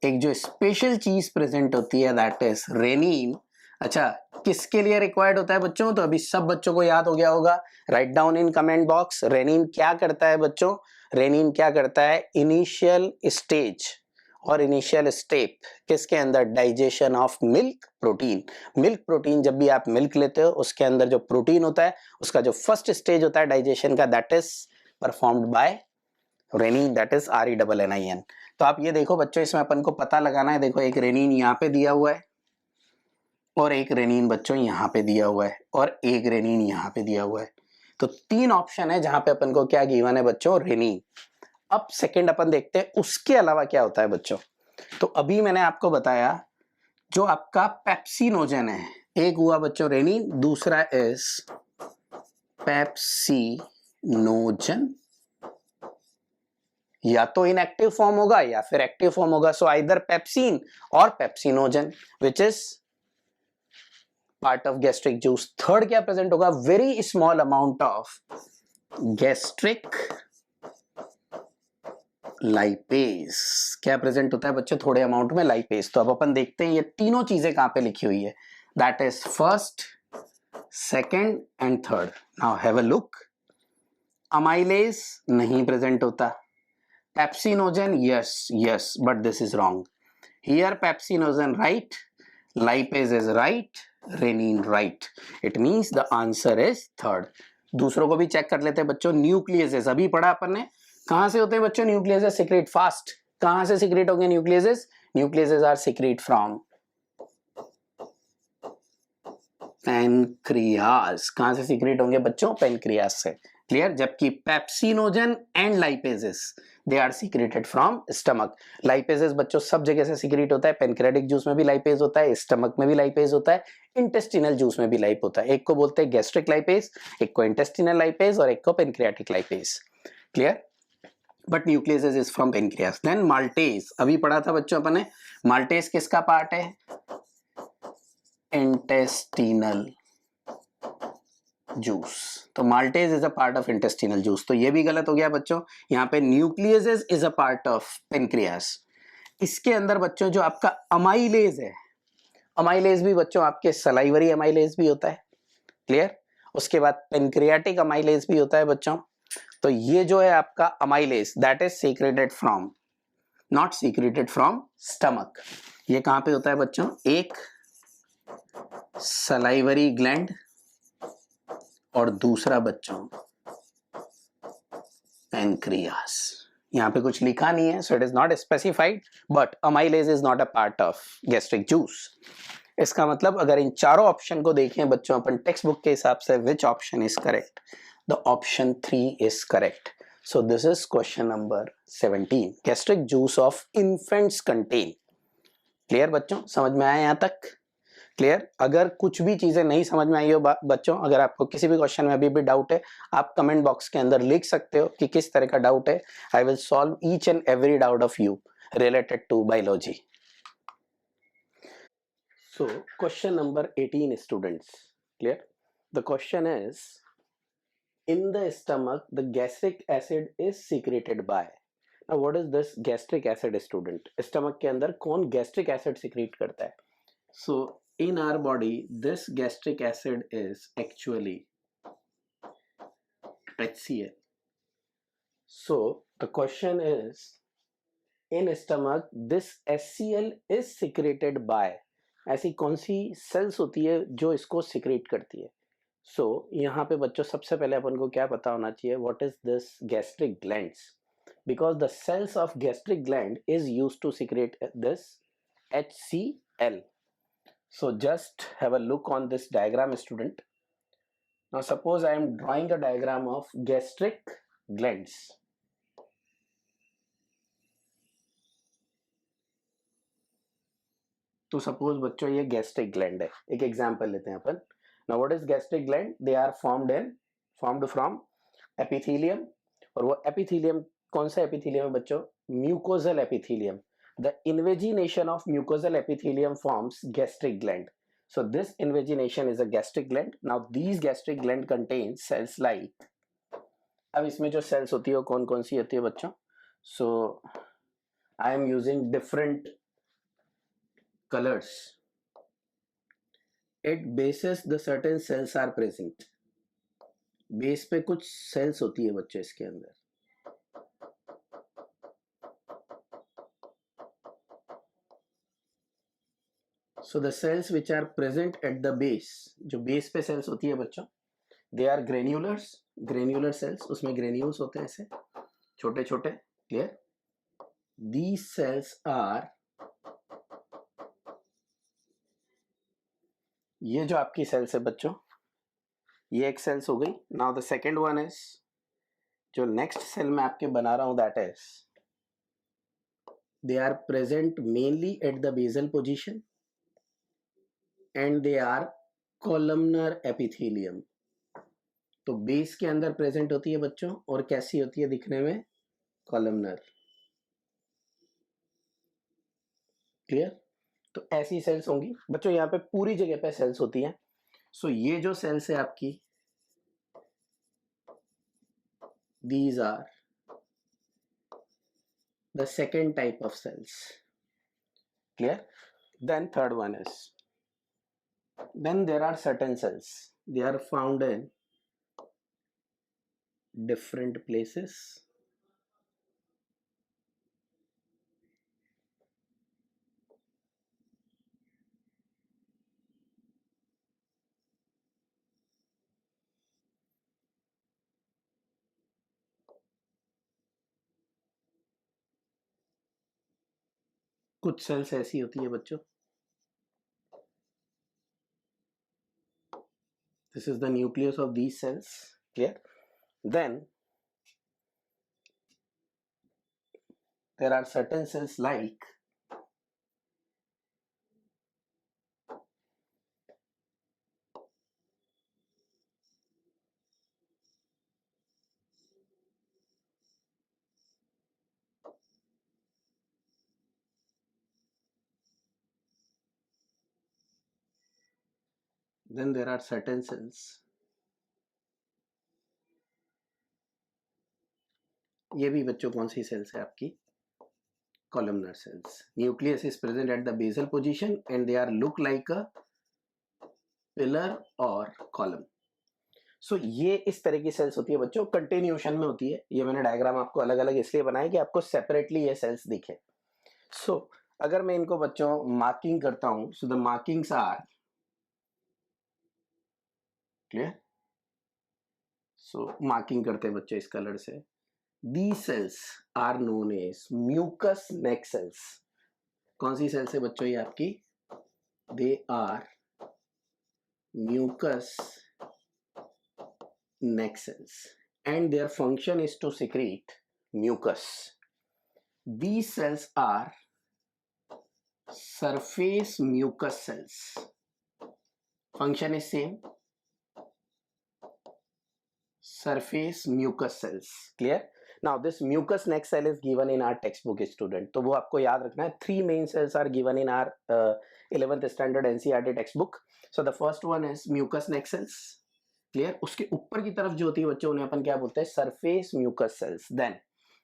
एक जो स्पेशल चीज प्रेजेंट होती है दैट इज रेनिन. अच्छा, किसके लिए रिक्वायर्ड होता है बच्चों? तो अभी सब बच्चों को याद हो गया होगा. Write down in comment box. Rennin क्या करता है बच्चों? रेनिन क्या करता है? इनिशियल स्टेज और इनिशियल स्टेप किसके अंदर? Digestion of milk protein. Milk protein, जब भी आप मिल्क लेते हो उसके अंदर जो प्रोटीन होता है उसका जो फर्स्ट स्टेज होता है डाइजेशन का, that is performed by rennin, that is RENIN. तो आप ये देखो बच्चों, इसमें अपन को पता लगाना है. देखो एक रेनिन यहाँ पे दिया हुआ है और एक रेनिन बच्चों यहाँ पे दिया हुआ है और एक रेनिन यहाँ पे दिया हुआ है. तो तीन ऑप्शन है जहां पे अपन को क्या गिवन है बच्चों? रेनिन. अब सेकंड अपन देखते हैं उसके अलावा क्या होता है बच्चों. तो अभी मैंने आपको बताया जो आपका पेप्सिनोजन है, एक हुआ बच्चों रेनिन, दूसरा इज पेप्सिनोजन. या तो इनएक्टिव फॉर्म होगा या फिर एक्टिव फॉर्म होगा. सो आइदर पेप्सिन और pepsinogen, which is part of gastric juice. Third क्या प्रेजेंट होगा, very small amount of gastric lipase. क्या प्रेजेंट होता है बच्चों, थोड़े अमाउंट में लाइपेज। तो अब अपन देखते हैं ये तीनों चीजें कहां पे लिखी हुई है, that is first, second and third. Now have a look. Amylase नहीं प्रेजेंट होता, pepsinogen yes yes, but this is wrong. Here pepsinogen right, lipase is right, renin right. It means the answer is third. दूसरों को भी check कर लेते हैं बच्चों। Nucleases अभी पढ़ा अपन ने, कहां से होते हैं बच्चों न्यूक्लियसेस, सीक्रेट फास्ट। कहां से सीक्रेट होंगे nucleases, nucleases are secrete from pancreas. कहां से सीक्रेट होंगे बच्चों, पेनक्रियास से। क्लियर। जबकि pepsinogen and lipases they are secreted from stomach. Lipases बच्चों सब जगह से सीक्रेट होता है, पेनक्रेटिक जूस में भी लाइपेज होता है, स्टमक में भी लाइपेज होता है, इंटेस्टिनल जूस में भी लाइप होता है। एक को बोलते हैं गैस्ट्रिक लाइपेज, एक को इंटेस्टिनल लाइपेज और एक को pancreatic lipase. Clear. But nucleus is from pancreas. Then maltase अभी पढ़ा था बच्चों अपन ने, माल्टेज किसका पार्ट है, इंटेस्टिनल जूस। तो maltase is a part of intestinal juice. तो ये भी गलत हो गया बच्चों, यहाँ पे nucleus is a part of pancreas. इसके अंदर बच्चों जो आपका अमाइलेज है, अमाइलेज भी बच्चों आपके सलाइवरी अमाइलेज भी होता है। क्लियर। उसके बाद पेनक्रियाटिक अमाइलेज भी होता है बच्चों। तो ये जो है आपका amylase that is secreted from, not secreted from stomach. ये कहां पे होता है बच्चों, एक सलाइवरी ग्लैंड और दूसरा बच्चों पेनक्रियास। यहाँ पे कुछ लिखा नहीं है, सो it is not specified, but amylase is not a part of gastric juice. इसका मतलब अगर इन चारों ऑप्शन को देखें बच्चों अपन टेक्स्ट बुक के हिसाब से, which option is correct, the option 3 is correct. So this is question number 17, gastric juice of infants contain. Clear बच्चों, समझ में आया यहाँ तक। क्लियर। अगर कुछ भी चीजें नहीं समझ में आई हो बच्चों, अगर आपको किसी भी क्वेश्चन में अभी भी डाउट है, आप कमेंट बॉक्स के अंदर लिख सकते हो कि किस तरह का डाउट है। I will solve each and every doubt of you related to biology. So question number 18 students, clear? The question is, in the stomach the gastric acid is secreted by. Now what is this gastric acid student? Stomach के अंदर कौन gastric acid secrete करता है? So in our body this gastric acid is actually HCl. So the question is, in stomach this HCl is secreted by, ऐसी कौन सी cells होती है जो इसको सिक्रेट करती है। सो यहाँ पे बच्चों सबसे पहले अपन को क्या पता होना चाहिए, what is this gastric glands, because the cells of gastric gland is used to secrete this HCl. So just have a look on this diagram student. Now suppose I am drawing a diagram of gastric glands. तो suppose बच्चों ये gastric gland है, एक example लेते हैं अपन। Now what is gastric gland, they are formed from epithelium. और वो एपिथेलियम कौन सा एपिथेलियम है बच्चों, mucosal epithelium. The invagination of mucosal epithelium forms gastric gland. So this invagination is a gastric gland. Now these gastric gland contain cells like, अब इसमें जो cells होती है वो कौन कौन सी होती है बच्चों। So I am using different colors. At bases the certain cells are present. Base पे कुछ सेल्स होती है बच्चों इसके अंदर। So the cells which are present at the base, जो बेस पे सेल्स होती है बच्चों, they are granulars, granular cells, उसमें granules होते हैं ऐसे छोटे छोटे। क्लियर। These cells are, ये जो आपकी सेल्स है बच्चों, ये एक सेल्स हो गई। Now the second one is, जो नेक्स्ट सेल में आपके बना रहा हूं, that is they are present mainly at the basal position and they are columnar epithelium. तो बेस के अंदर प्रेजेंट होती है बच्चों, और कैसी होती है दिखने में, कॉलमनर। क्लियर। तो ऐसी सेल्स होंगी बच्चों, यहाँ पे पूरी जगह पे सेल्स होती हैं। सो ये जो सेल्स है आपकी, these are the second type of cells. Clear? Then third one is, then there are certain cells, they are found in different places. कुछ सेल्स ऐसी होती है बच्चों, this is the nucleus of these cells. Clear? Then there are certain cells like then there are certain cells, ये भी बच्चों कौन सी सेल्स है आपकी, columnar cells. Nucleus is present at the basal position and they are look like a pillar or column. So ये इस तरह की सेल्स होती है बच्चों, कंटिन्यूशन में होती है. ये मैंने डायग्राम आपको अलग अलग इसलिए बनाया कि आपको सेपरेटली ये सेल्स दिखे. So अगर मैं इनको बच्चों मार्किंग करता हूं, so the markings are clear. So marking करते हैं बच्चों इस कलर से. These cells are known as mucous neck cells. कौन सी सेल्स है बच्चों ये आपकी, they are mucous neck cells and their function is to secrete mucus. These cells are surface mucus cells. Function is same, surface mucus cells. Clear? Now this mucous neck cell is given in our textbook student, तो वो आपको याद रखना है. 3 main cells are given in our 11th standard NCERT textbook. So the first one is mucous neck cells. Clear? उसके ऊपर की तरफ जो होती है बच्चों उन्हें अपन क्या बोलते हैं, surface mucous cells. Then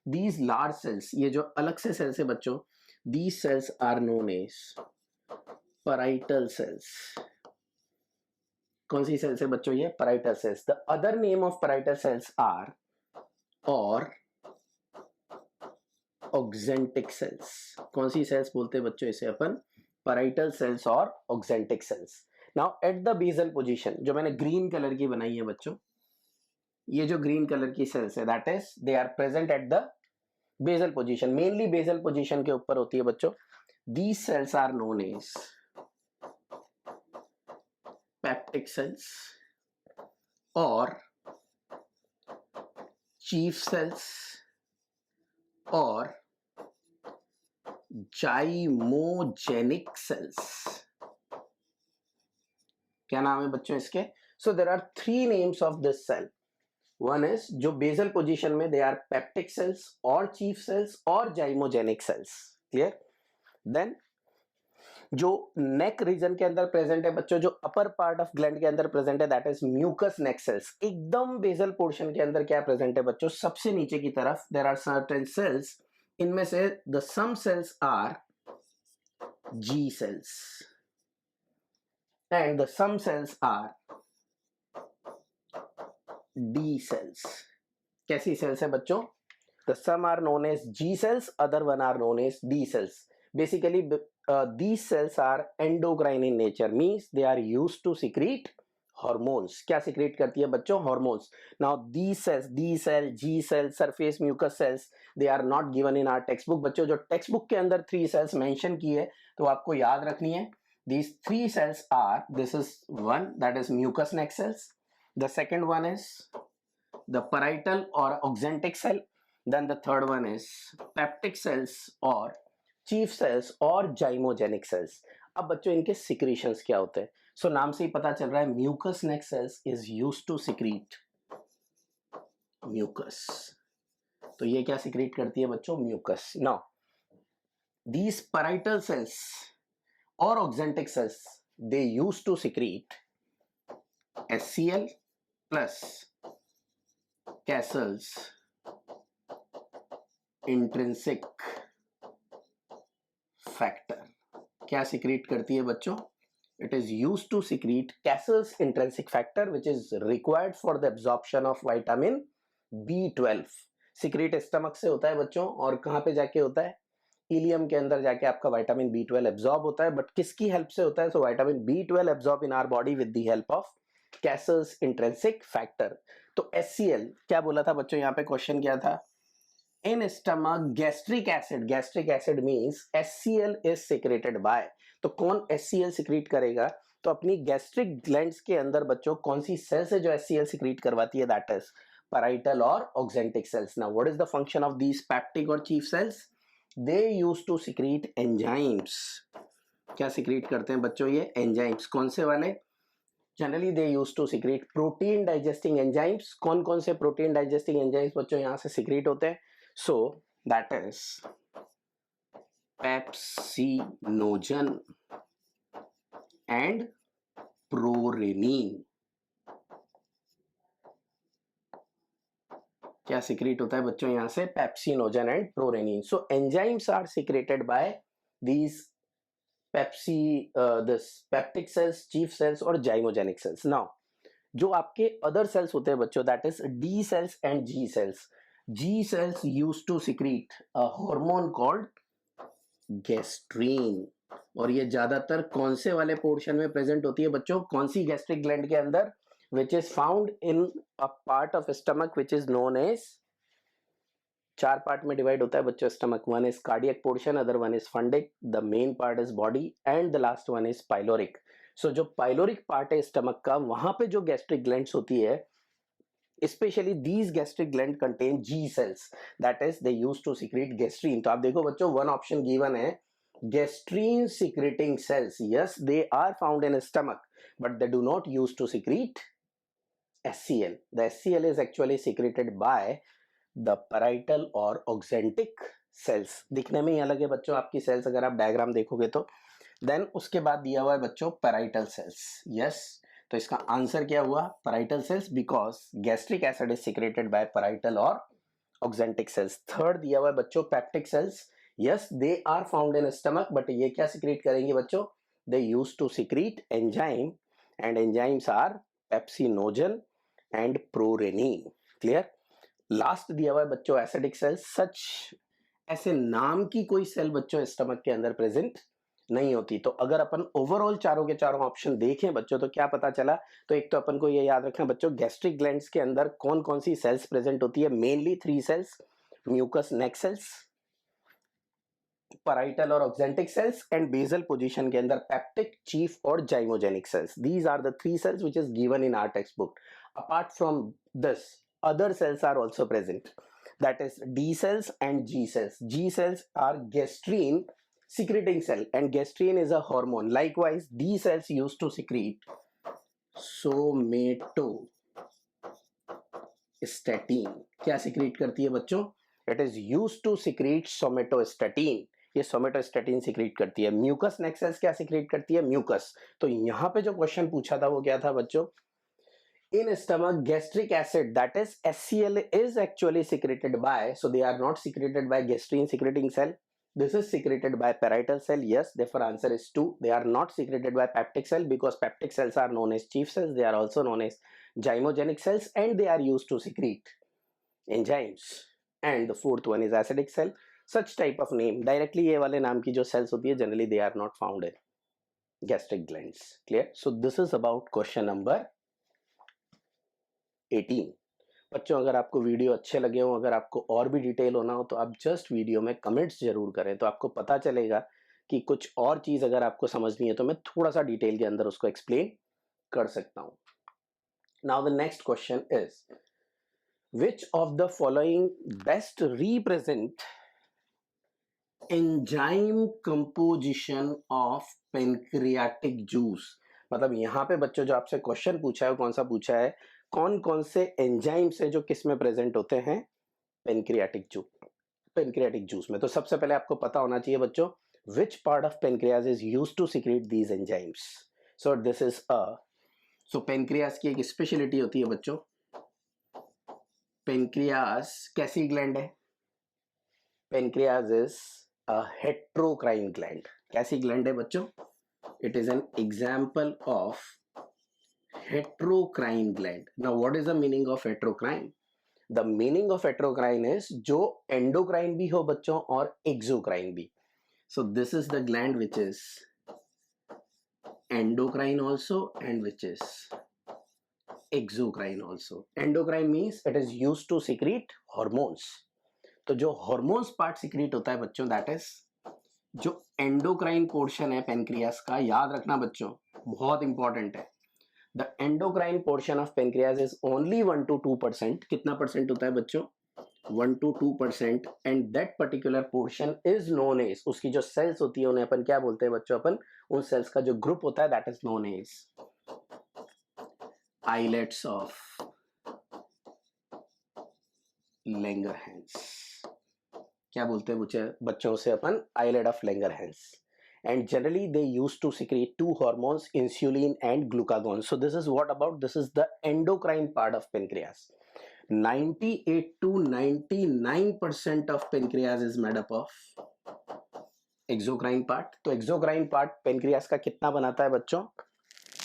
these large cells, ये जो अलग से cells है बच्चों, these cells are known as parietal cells. कौन सी cells है बच्चों ये, parietal cells. The other name of parietal cells are or oxyntic cells. कौन सी सेल्स बोलते हैं बच्चों इसे अपन, पैराइटल सेल्स और oxyntic cells. Now at the basal position, जो मैंने ग्रीन कलर की बनाई है बच्चों, ये जो ग्रीन कलर की सेल्स है that is they are present at the basal position, mainly basal position के ऊपर होती है बच्चों. These cells are known as peptic cells और चीफ सेल्स और जाइमोजेनिक सेल्स. क्या नाम है बच्चों इसके, so there are 3 names of this cell. One is जो बेसल पोजीशन में दे आर पेप्टिक सेल्स और चीफ सेल्स और जाइमोजेनिक सेल्स. क्लियर? देन जो नेक रीजन के अंदर प्रेजेंट है बच्चों, जो अपर पार्ट ऑफ ग्लैंड के अंदर प्रेजेंट है that is mucus neck cells. एकदम बेसल पोर्शन के अंदर क्या प्रेजेंट है बच्चों, सबसे नीचे की तरफ देयर आर सर्टेन सेल्स. इनमें से the some cells are G cells and the some cells are D cells. कैसी सेल्स है बच्चों, the some are known as G cells, other one are known as D cells. Basically these cells are endocrine in nature, means they are used to secrete hormones. क्या secrete करती है बच्चों, hormones. Now these cells, D cell, G cell, surface mucous cells, they are not given in our textbook. बच्चों जो textbook के अंदर 3 cells mention की है तो आपको याद रखनी है. These 3 cells are, this is one that is mucous neck cells, the second one is the parietal or auxentic cell, then the third one is peptic cells or chief cells और zymogenic sales. अब बच्चों इनके secretions क्या होते हैं, सो नाम से ही पता चल रहा है mucus neck cells is used to secrete mucus. तो ये क्या सिक्रीट करती है बच्चों, mucus. Now these parietal cells और oxyntic cells they used to secrete HCl plus Cassell's intrinsic factor क्या सिक्रीट करती है बच्चों? It is used to secrete Cassell's intrinsic factor, which is required for the absorption of vitamin B12. Secrete stomach से होता है बच्चों, और कहाँ पे जाके होता है? इलियम के अंदर जाके आपका विटामिन B12 एब्जॉर्ब होता है, बट किसकी हेल्प से होता है? So vitamin B12 absorb in our body with the help of Cassell's intrinsic factor. तो HCl क्या बोला था बच्चों? यहाँ पे क्वेश्चन क्या था? In stomach gastric acid means HCl is secreted by. तो कौन HCl सिक्रीट करेगा? तो अपनी गैस्ट्रिक ग्लैंड्स के अंदर बच्चों कौन सी सेल्स है जो HCl सिक्रीट करवाती है? दैट इज parietal और oxyntic cells. Now what is the function of these peptic और chief cells? They used to secrete enzymes. क्या सिक्रीट करते हैं बच्चों ये? एंजाइम्स. कौन से वाले? Generally they use to secrete protein digesting enzymes. कौन कौन से प्रोटीन डाइजेस्टिंग एंजाइम्स बच्चों यहां से सिक्रीट होते हैं? So that is pepsinogen and prorenin. क्या सिक्रीट होता है बच्चों यहां से? Pepsinogen and prorenin. So enzymes are secreted by these peptic cells, chief cells और जाइमोजेनिक सेल्स. नाउ जो आपके अदर सेल्स होते हैं बच्चों, that is D cells and G cells. G cells used to secrete a hormone called gastrin. और ये ज्यादातर कौन से वाले पोर्शन में प्रेजेंट होती है बच्चों? कौन सी गैस्ट्रिक ग्लैंड के अंदर? Which is found in a part of stomach which is known as, चार पार्ट में डिवाइड होता है बच्चों stomach. One is cardiac portion, other one is fundic, the main part is body and the last one is pyloric. So जो pyloric part है stomach का, वहां पे जो गैस्ट्रिक ग्लैंड्स होती है, especially these gastric gland contain G cells, that is they used to secrete gastrin. तो आप देखो बच्चों, वन ऑप्शन गिवन है gastrin secreting cells. Yes, they are found in stomach, but they do not use to secrete HCl. The HCl is actually secreted by the parietal or oxyntic cells. दिखने में ही अलग है बच्चों आपकी sales, अगर आप diagram देखोगे तो. देन उसके बाद दिया हुआ है बच्चों parietal cells. Yes, तो इसका आंसर क्या हुआ? parietal cells, because gastric acid is secreted by parietal और oxyntic cells. थर्ड दिया हुआ है बच्चों peptic cells. Yes, they are found in stomach, but ये क्या secrete करेंगे बच्चों? They used to secrete enzyme, and enzymes are pepsinogen and prorenin. Clear? Last दिया हुआ है बच्चों एसिडिक सेल्स. सच ऐसे नाम की कोई सेल बच्चों स्टमक के अंदर प्रेजेंट नहीं होती. तो अगर अपन ओवरऑल चारों के चारों ऑप्शन देखें बच्चों, तो क्या पता चला? तो एक तो अपन को ये याद रखना बच्चों, गैस्ट्रिक ग्लैंड्स के अंदर कौन कौन सी सेल्स प्रेजेंट होती है? Mainly 3 sales, mucus neck sales, parietal और oxyntic cells, and basal position के अंदर पेप्टिक, चीफ और zymogenic sales. These are the 3 cells which is given in our textbook. Apart from this, other cells are also present. That is D cells and G cells. G cells are gastrin secreting cell, and gastrin is a hormone. Likewise, D cells used to secrete somatostatin. क्या secrete करती है बच्चों? It is used to secrete somatostatin. ये somatostatin secrete करती है. Mucus neck sales क्या secrete करती है? म्यूकस. तो यहां पे जो क्वेश्चन पूछा था वो क्या था बच्चों? In stomach gastric acid, that is HCl, is actually secreted by, so they are not secreted by gastrin secreting cell. This is secreted by parietal cell. Yes, therefore answer is 2. They are not secreted by peptic cell, because peptic cells are known as chief cells. They are also known as gymogenic cells, and they are used to secrete enzymes. And the fourth one is acidic cell. Such type of name, directly ये वाले नाम की जो cells होती है, generally they are not found in gastric glands. Clear? So this is about question number 18. बच्चों अगर आपको वीडियो अच्छे लगे हो, अगर आपको और भी डिटेल होना हो, तो आप जस्ट वीडियो में कमेंट्स जरूर करें, तो आपको पता चलेगा कि कुछ और चीज अगर आपको समझनी है तो मैं थोड़ा सा डिटेल के अंदर उसको एक्सप्लेन कर सकता हूं. Now the next question is, which of the following best represent enzyme composition of pancreatic juice? मतलब यहाँ पे बच्चों जो आपसे क्वेश्चन पूछा है, कौन सा पूछा है? कौन कौन से एंजाइम्स है जो किस में प्रेजेंट होते हैं? पेनक्रियाटिक जूस में. तो सबसे पहले आपको पता होना चाहिए बच्चों, which part of pancreas is used to secrete these enzymes. So this is a so pancreas की एक स्पेशलिटी होती है बच्चों, पेनक्रियास कैसी ग्लैंड है? Pancreas is a heterocrine gland. कैसी ग्लैंड है बच्चों? It is an example of heterocrine gland. Now what is the meaning of heterocrine? The meaning of heterocrine is जो एंडोक्राइन भी हो बच्चों और एक्सोक्राइन भी। सो this is the gland which is endocrine also and which is exocrine also. Endocrine means it is used to secrete hormones. तो जो hormones part secrete होता है बच्चों, that is जो endocrine portion है पेनक्रियास का, याद रखना बच्चों, बहुत इंपॉर्टेंट है। The endocrine portion of pancreas is only 1 to 2%. कितना परसेंट होता है बच्चों? 1 to 2%, and that particular portion is known as, उसकी जो cells होती है उन्हें अपन क्या बोलते हैं बच्चों? अपन उन cells का जो group होता है that is known as islets of Langerhans। क्या बोलते हैं बच्चों से अपन? islet of Langerhans। And generally they used to secrete two hormones, insulin and glucagon. So this is what about? This is the endocrine part of pancreas. 98 to 99% of pancreas is made up of exocrine part। तो exocrine part pancreas का कितना बनाता है बच्चों?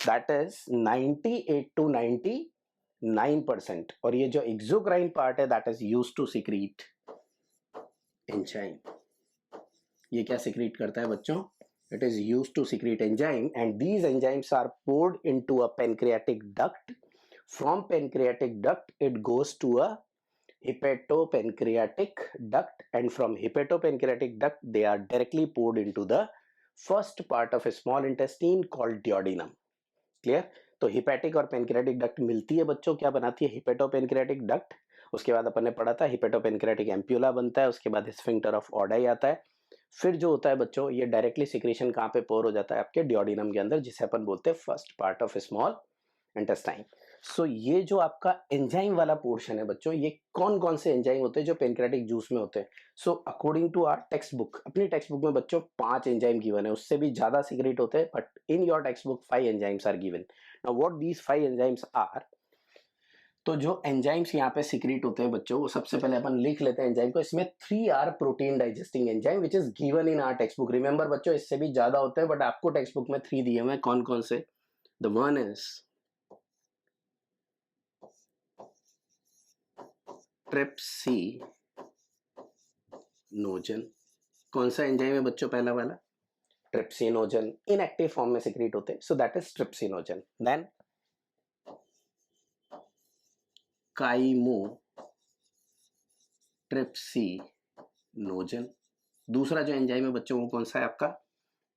That is 98 to 99%। और ये जो exocrine part है that is used to secrete enzyme। ये क्या secrete करता है बच्चों? It is used to secrete enzyme, and these enzymes are poured into a pancreatic duct. From pancreatic duct it goes to a hepatopancreatic duct, and from hepatopancreatic duct they are directly poured into the first part of a small intestine called duodenum। Clear? तो hepatic और pancreatic duct मिलती है बच्चों, क्या बनाती है? hepatopancreatic duct। उसके बाद अपन ने पढ़ा था hepatopancreatic ampulla बनता है, उसके बाद sphincter of Oddi आता है। फिर जो होता है बच्चों, ये डायरेक्टली सिक्रेशन कहाँ पे पोर हो जाता है? आपके डियोडिनम के अंदर, जिसे अपन बोलते हैं first part of small intestine. So ये जो आपका एंजाइम वाला पोर्शन है बच्चों, ये कौन कौन से एंजाइम होते हैं जो पेनक्रेटिक जूस में होते हैं? So according to our text book, अपनी टेक्स्ट बुक में बच्चों 5 एंजाइम गिवन है, उससे भी ज्यादा सीक्रेट होते हैं, but in your text book 5 enzymes are given. Now what these 5 enzymes are? तो जो एंजाइम्स यहाँ पे सीक्रेट होते हैं बच्चों, वो सबसे पहले अपन लिख लेते हैं एंजाइम को। इसमें 3 are protein digesting enzyme which is given in our text book. Remember बच्चों, इससे भी ज्यादा होते हैं, बट आपको टेक्स्ट बुक में 3 दिए हुए हैं। कौन कौन से? The one is trypsinogen. कौन सा एंजाइम है बच्चों पहला वाला? ट्रिप्सिनोजन। इनएक्टिव फॉर्म में सीक्रेट होते हैं, so that is trypsinogen. Then chymotrypsinogen. दूसरा जो एंजाइम है बच्चों वो कौन सा है आपका?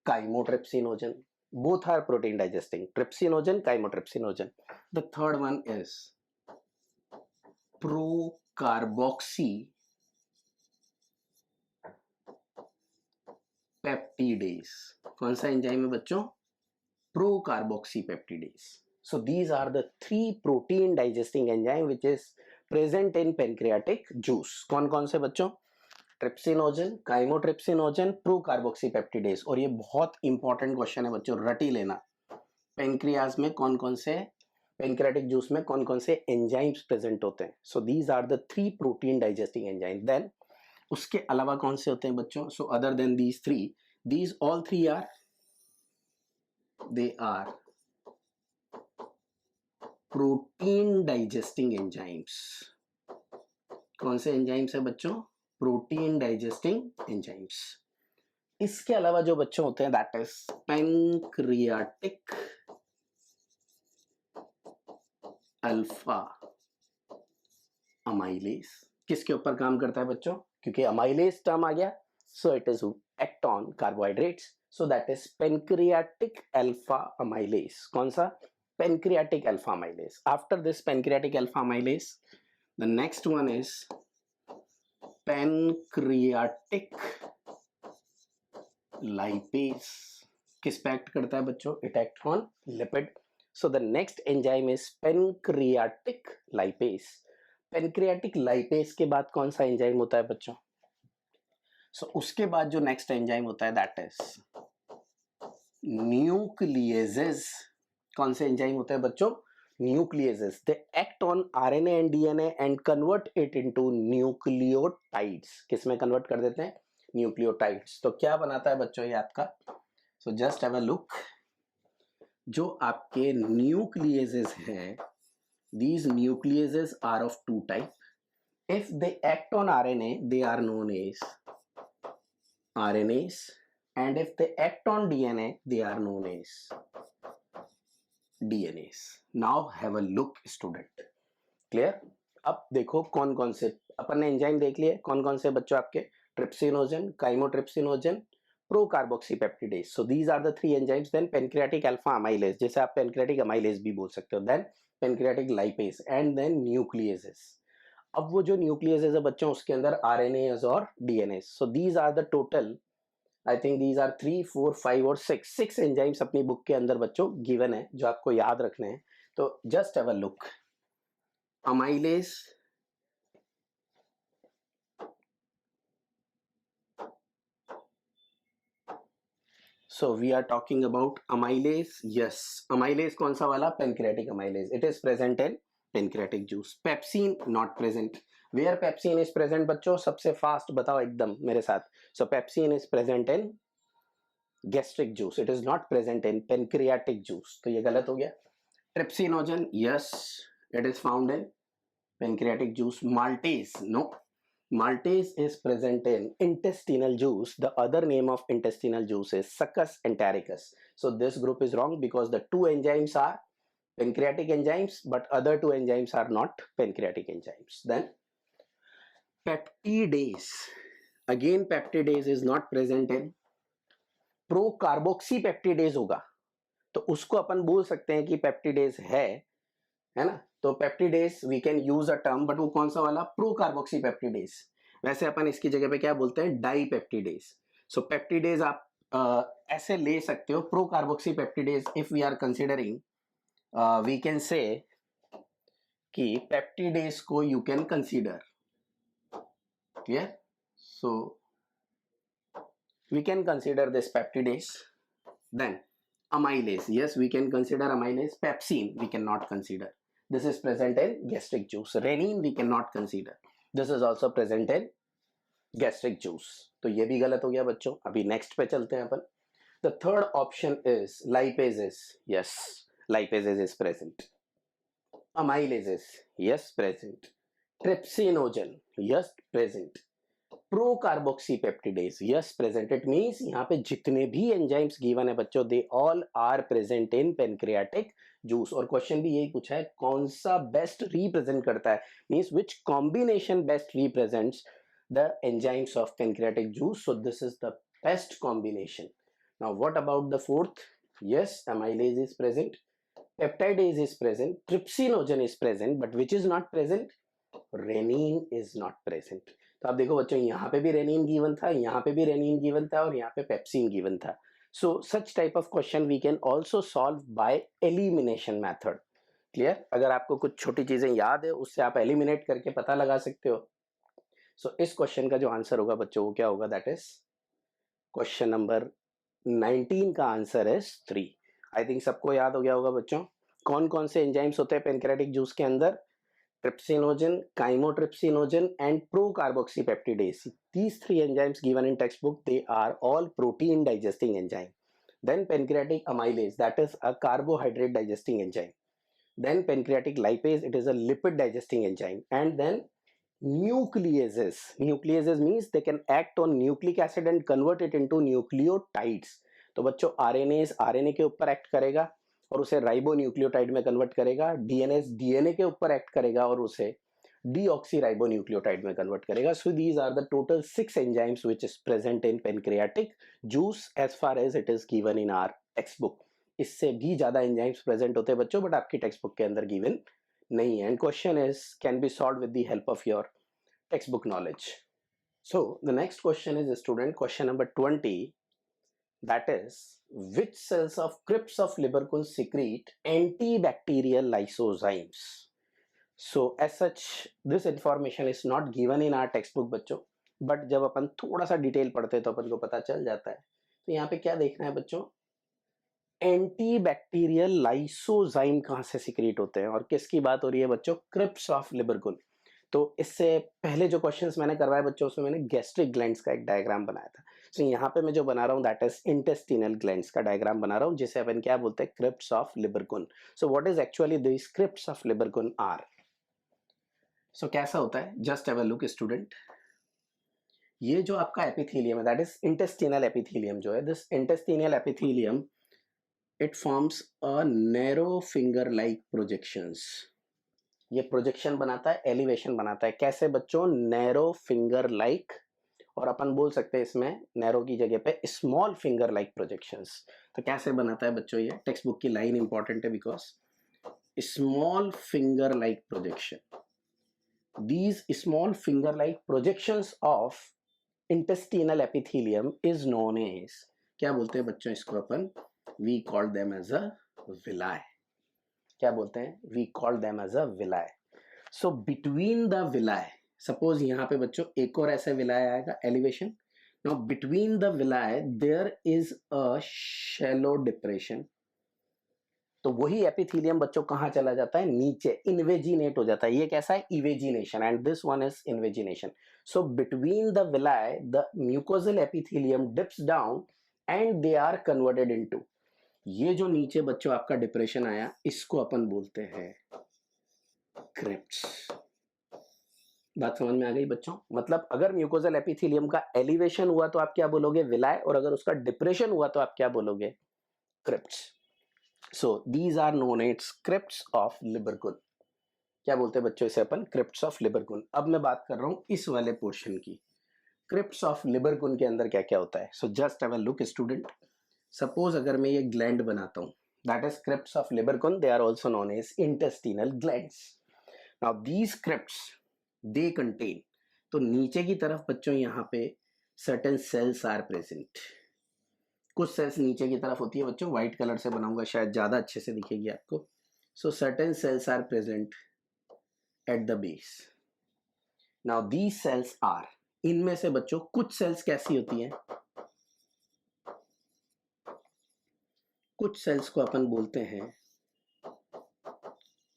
Chymotrypsinogen. Both are protein digesting, trypsinogen, chymotrypsinogen. The third one is procarboxypeptidase. कौन सा एंजाइम है बच्चों? Procarboxypeptidase. So these are the 3 protein digesting enzyme which is present in pancreatic juice। कौन कौन से बच्चों? Trypsinogen, chymotrypsinogen, procarboxypeptidase. और ये बहुत इंपॉर्टेंट क्वेश्चन है बच्चों, रट ही लेना। पेनक्रियाज में कौन कौन से, पेनक्रियाटिक जूस में कौन कौन से एंजाइम्स प्रेजेंट होते हैं? So these are the 3 protein digesting enzyme. Then उसके अलावा कौन से होते हैं बच्चों? So other than these 3, these all 3 are, they are protein digesting enzymes. कौन से एंजाइम्स है बच्चों? Protein digesting enzymes. इसके अलावा जो बच्चों होते हैं that is pancreatic alpha amylase. किसके ऊपर काम करता है बच्चों? क्योंकि अमाइलेज टर्म आ गया, सो it is act on carbohydrates, so that is pancreatic alpha amylase. कौन सा? pancreatic alpha amylase। After this pancreatic alpha amylase, the next one is pancreatic lipase। किस पे एक्ट करता है बच्चों? It act on lipid। So the next enzyme is pancreatic lipase। pancreatic lipase के बाद कौन सा एंजाइम होता है बच्चों? So उसके बाद जो नेक्स्ट एंजाइम होता है that is nucleases। कौन से एंजाइम होते हैं बच्चों? Nucleases. They act on RNA and DNA and convert it into nucleotides. किस में कन्वर्ट कर देते हैं? न्यूक्लियोटाइड्स. तो क्या बनाता है बच्चों ये आपका? सो जस्ट हैव अ लुक. जो आपके न्यूक्लियसेस हैं, these nucleases are of two type. If they act on RNA, they are known as RNAs, and if they act on DNA, they are known as DNAs. Now have a look student. Clear? अब देखो कौन कौन से अपन ने enzyme देख लिए. कौन कौन से बच्चों आपके? Trypsinogen, chymotrypsinogen, procarboxypeptidase. So these are the three enzymes. Then pancreatic alpha amylase, जैसे आप पेनक्रियाटिक अमाइलेज भी बोल सकते हो. Then pancreatic lipase and then nucleases. अब वो जो न्यूक्लियसेस है बच्चों, उसके अंदर आरएनएस और DNase. So these are the total, I think these are 3, 4, 5 और 6 एंजाइम्स अपनी बुक के अंदर बच्चों गिवन है, जो आपको याद रखने हैं. तो just have a look. amylase, so we are talking about amylase. Yes, amylase कौन सा वाला? pancreatic amylase. It is present in pancreatic juice. Pepsin not present. Where pepsin is present बच्चों? सबसे फास्ट बताओ एकदम मेरे साथ. So pepsin is present in gastric juice. It is not present in pancreatic juice. तो ये गलत हो गया. Trypsinogen, yes, it is found in pancreatic juice. Maltase, no. Maltase is present in intestinal juice. The other name of intestinal juice is Succus entericus. So this group is wrong because the two enzymes are pancreatic enzymes, but other two enzymes are not pancreatic enzymes. Then peptidase. Again, peptidase is not present in प्रोकार्बोक्सीपेप्टिडेज होगा, तो उसको अपन बोल सकते हैं कि peptidase है ना. तो peptidase we can use a term, but वो कौन सा वाला? प्रोकार्बोक्सीपेप्टिडेज. वैसे अपन इसकी जगह पे क्या बोलते हैं? डाईपेप्टिडेज. सो पेप्टिडेज आप ऐसे ले सकते हो. Procarboxypeptidase if we are considering, we can say कि पेप्टिडेज को you can consider. Clear? So we can consider this peptidase. Then amylase, yes, we can consider amylase. Pepsin we cannot consider. This is present in gastric juice. Renin we cannot consider. This is also present in gastric juice. तो ये भी गलत हो गया बच्चों. अभी next पे चलते हैं अपन. The third option is lipases. Yes, lipases is present. Amylases, yes, present. Trypsinogen, yes, present. Procarboxypeptidase, yes, present. It means यहाँ पे जितने भी एंजाइम्स गिवन है बच्चों, they all are present in pancreatic juice. और क्वेश्चन भी यही पूछा है, कौन सा बेस्ट रिप्रेजेंट करता है, means which combination best represents the enzymes of pancreatic juice. So this is the best combination. Now what about the fourth? Yes, amylase is present, peptidase is present, trypsinogen is present, but which is not present? Renin is not present. तो आप देखो बच्चों, यहाँ पे भी rennin given था, यहाँ पे भी रेनिन गिवन था, और यहाँ पे पेप्सिन गिवन था. So such type of question we can also solve by elimination method. Clear? अगर आपको कुछ छोटी चीजें याद है, उससे आप एलिमिनेट करके पता लगा सकते हो. सो इस क्वेश्चन का जो आंसर होगा बच्चों, वो क्या होगा? दैट इज क्वेश्चन नंबर 19 का आंसर इज 3. आई थिंक सबको याद हो गया होगा बच्चों. कौन कौन से एंजाइम्स होते हैं पेनक्रियाटिक जूस के अंदर? trypsinogen, chymotrypsinogen and procarboxypeptidase. These three enzymes given in textbook, they are all protein digesting enzyme. Then pancreatic amylase, that is a carbohydrate digesting enzyme. Then pancreatic lipase, it is a lipid digesting enzyme. And then nucleases. Nucleases means they can act on nucleic acid and convert it into nucleotides. तो बच्चों RNase RNA के ऊपर act करेगा और उसे ribonucleotide में convert करेगा. DNS DNA के ऊपर एक्ट करेगा और उसे डीऑक्सीराइबोन्यूक्लियोटाइड में कन्वर्ट करेगा. So these are the total 6 enzymes which is present in pancreatic juice as far as it is given in our text book. इससे भी ज्यादा एंजाइम्स प्रेजेंट होते हैं बच्चों, बट आपकी टेक्स्ट बुक के अंदर गिवन नहीं है. And question is can be solve with the help of your text book knowledge. So the next question is student question number 20. That is, which cells of crypts of Lieberkühn secrete antibacterial lysozymes? So as such, this information is not given in our textbook बच्चों, but जब अपन थोड़ा सा detail पढ़ते हैं तो अपन को पता चल जाता है. तो यहाँ पे क्या देखना है बच्चों? एंटी बैक्टीरियल लाइसोजाइम कहाँ से सिक्रीट होते हैं और किसकी बात हो रही है बच्चों? Crypts of Lieberkuhn. तो इससे पहले जो क्वेश्चंस मैंने करवाए बच्चों उसमें मैंने गैस्ट्रिक ग्लैंड्स का एक डायग्राम बनाया था। सो यहाँ पे मैं जो बना रहा हूँ दैट इज इंटेस्टिनल ग्लैंड्स का डायग्राम बना रहा हूँ जिसे अपन क्या बोलते हैं? Crypts of Lieberkuhn. So what is actually this crypts of Lieberkuhn are? So कैसा होता है? Just have a look student. ये जो आपका एपिथेलियम है दैट इज इंटेस्टिनल एपिथेलियम जो है, this intestinal epithelium it forms a narrow finger like projections. ये प्रोजेक्शन बनाता है, एलिवेशन बनाता है। कैसे बच्चों? नैरो फिंगर लाइक, और अपन बोल सकते हैं इसमें नैरो की जगह पे स्मॉल फिंगर लाइक प्रोजेक्शंस। तो कैसे बनाता है बच्चों? ये टेक्स्ट बुक की लाइन इंपॉर्टेंट है because small finger like projection, these small finger like projections of intestinal epithelium is known as, क्या बोलते हैं बच्चों इसको अपन? we call them as a villi। क्या बोलते हैं? we call them as a villi। so between the villi, suppose यहाँ पे बच्चों एक और ऐसा villi आएगा elevation। now between the villi there is a shallow depression। तो वही एपिथेलियम बच्चों कहाँ चला जाता है? नीचे, इन्वेजिनेट हो जाता है। ये कैसा है? Evagination, and this one is invagination. So between the villi the mucosal epithelium dips down and they are converted into, ये जो नीचे बच्चों आपका डिप्रेशन आया इसको अपन बोलते हैं क्रिप्ट्स। बात समझ में आ गई बच्चों? मतलब अगर म्यूकोजल एपिथेलियम का एलिवेशन हुआ तो आप क्या बोलोगे? विलाई, और अगर उसका डिप्रेशन हुआ तो आप क्या बोलोगे? Crypts. So these are known as crypts of Libercul। क्या बोलते हैं बच्चों इसे अपन? Crypts of लिबरकुल। अब मैं बात कर रहा हूं इस वाले पोर्शन की। क्रिप्ट्स ऑफ लिबरकुल के अंदर क्या क्या होता है? So just have a look student. Suppose अगर मैं ये ग्लैंड बनाता हूं that is crypts of Lieberkuhn, they are also known as intestinal glands. Now these crypts they contain, तो नीचे की तरफ बच्चों यहां पे सर्टेन सेल्स आर प्रेजेंट। कुछ सेल्स नीचे की तरफ होती है बच्चों, व्हाइट कलर से बनाऊंगा शायद ज्यादा अच्छे से दिखेगी आपको। So certain cells are present at the base. Now these cells are, इनमें से बच्चों कुछ सेल्स कैसी होती हैं? कुछ सेल्स को अपन बोलते हैं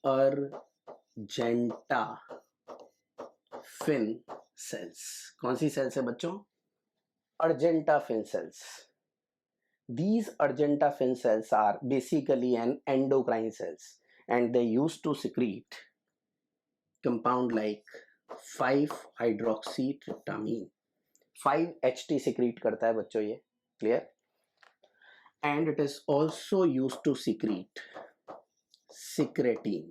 अर्जेंटा फिन सेल्स। कौन सी सेल्स है बच्चों? Argentaffin cells. These Argenta fin cells are basically an endocrine cells and they used to secrete compound like 5-hydroxytryptamine। 5-HT secrete करता है बच्चों ये, clear? And it is also used to secrete secretin।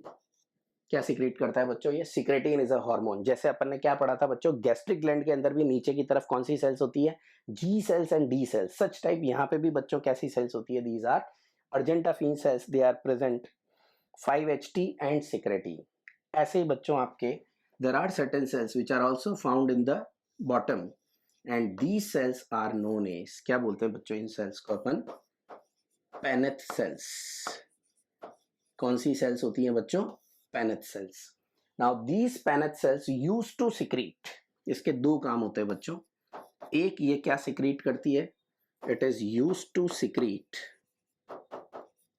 क्या secret करता है बच्चों ये? Secretin is a hormone. जैसे अपन ने क्या पढ़ा था बच्चों? गैस्ट्रिक ग्लैंड के अंदर भी नीचे की तरफ कौन सी सेल्स होती है? G cells and D cells. Such type यहाँ पे भी बच्चों कैसी सेल्स होती है? These are argentaffin cells, they are present 5-HT and secretin. ऐसे ही बच्चों आपके there are certain cells which are also found in the bottom and these cells are known as, क्या बोलते हैं बच्चों इन सेल्स को अपन? पेनेथ सेल्स। कौन सी सेल्स होती हैं बच्चों? पेनेथ cells. Now these Paneth cells used to secrete, इसके दो काम होते हैं बच्चों। एक, ये क्या सिक्रीट करती है? It is used to secrete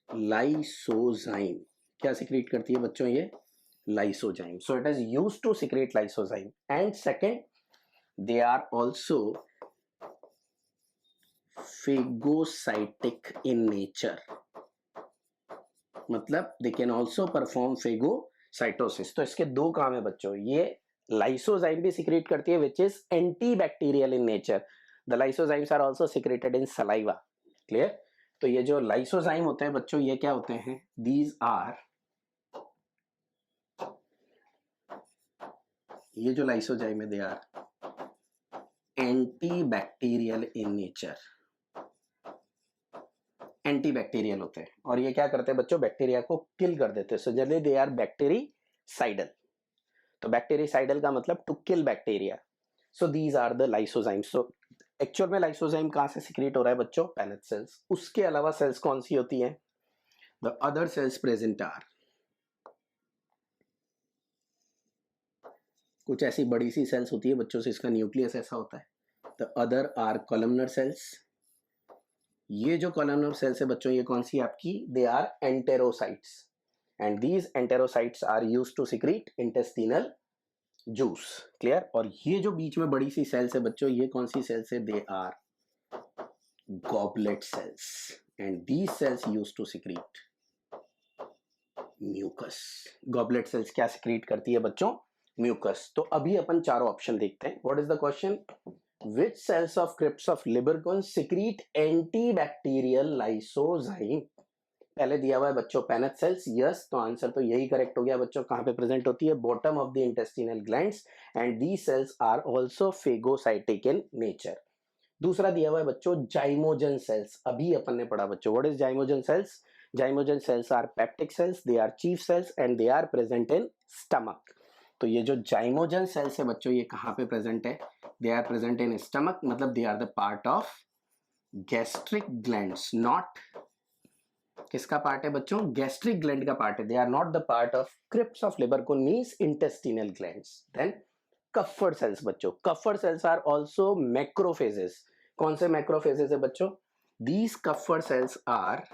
lysozyme. क्या सिक्रीट करती है बच्चों ये? Lysozyme. So it is used to secrete lysozyme. And second, they are also phagocytic in nature, मतलब they can also perform phagocytosis. तो इसके दो काम है बच्चों। ये लाइसोजाइम भी सिक्रेट करती है which is antibacterial in nature. The lysozymes are also secreted in saliva, clear? तो ये जो लाइसोजाइम होते हैं बच्चों ये क्या होते हैं? दीज आर, ये जो लाइसोजाइम है they are antibacterial in nature. Antibacterial होते हैं और ये क्या करते हैं बच्चों? बैक्टीरिया को किल कर देते हैं। So generally they are bactericidal. तो बैक्टीरिसाइडल का मतलब to kill bacteria. So these are the lysozymes. So actual में लाइसोजाइम कहां से सिक्रीट हो रहा है बच्चों? पेनेथ सेल्स। उसके अलावा सेल्स कौन सी होती हैं? The other cells present are, कुछ ऐसी बड़ी सी सेल्स होती है बच्चों से इसका न्यूक्लियस ऐसा होता है। The other are columnar cells, ये जो कॉलमनर सेल्स है बच्चों, ये कौन सी आपकी, they are enterocytes, and these enterocytes are used to secrete intestinal juice. Clear? और ये जो बीच में बड़ी सी सेल्स है बच्चों, ये कौन सी सेल्स है, they are goblet cells, and these cells used to secrete mucus. Goblet cells क्या सिक्रीट करती है बच्चों, म्यूकस। तो अभी अपन चारों ऑप्शन देखते हैं। What is the question, which cells of crypts of Lieberkühn secrete antibacterial lysozyme? पहले दिया हुआ है बच्चों पेनेट सेल्स, यस, तो आंसर तो यही करेक्ट हो गया बच्चों। कहां पे प्रेजेंट होती है, bottom of the intestinal glands, and these cells are also phagocytic in nature. दूसरा दिया हुआ है बच्चों जाइमोजन सेल्स, अभी अपन ने पढ़ा बच्चों। What is zymogen cells, zymogen cells are peptic cells, they are chief cells and they are present in stomach. तो ये जो जाइमोजन सेल्स है बच्चों, ये कहां पे प्रेजेंट है, they are present in stomach, मतलब they are the part of gastric glands, not, किसका पार्ट है बच्चों, गैस्ट्रिक ग्लैंड का पार्ट है, they are not the part of crypts of Lieberkuhn means intestinal glands. Then Kupffer cells बच्चों, Kupffer cells are also macrophages. कौन से macrophages है बच्चों, these Kupffer cells are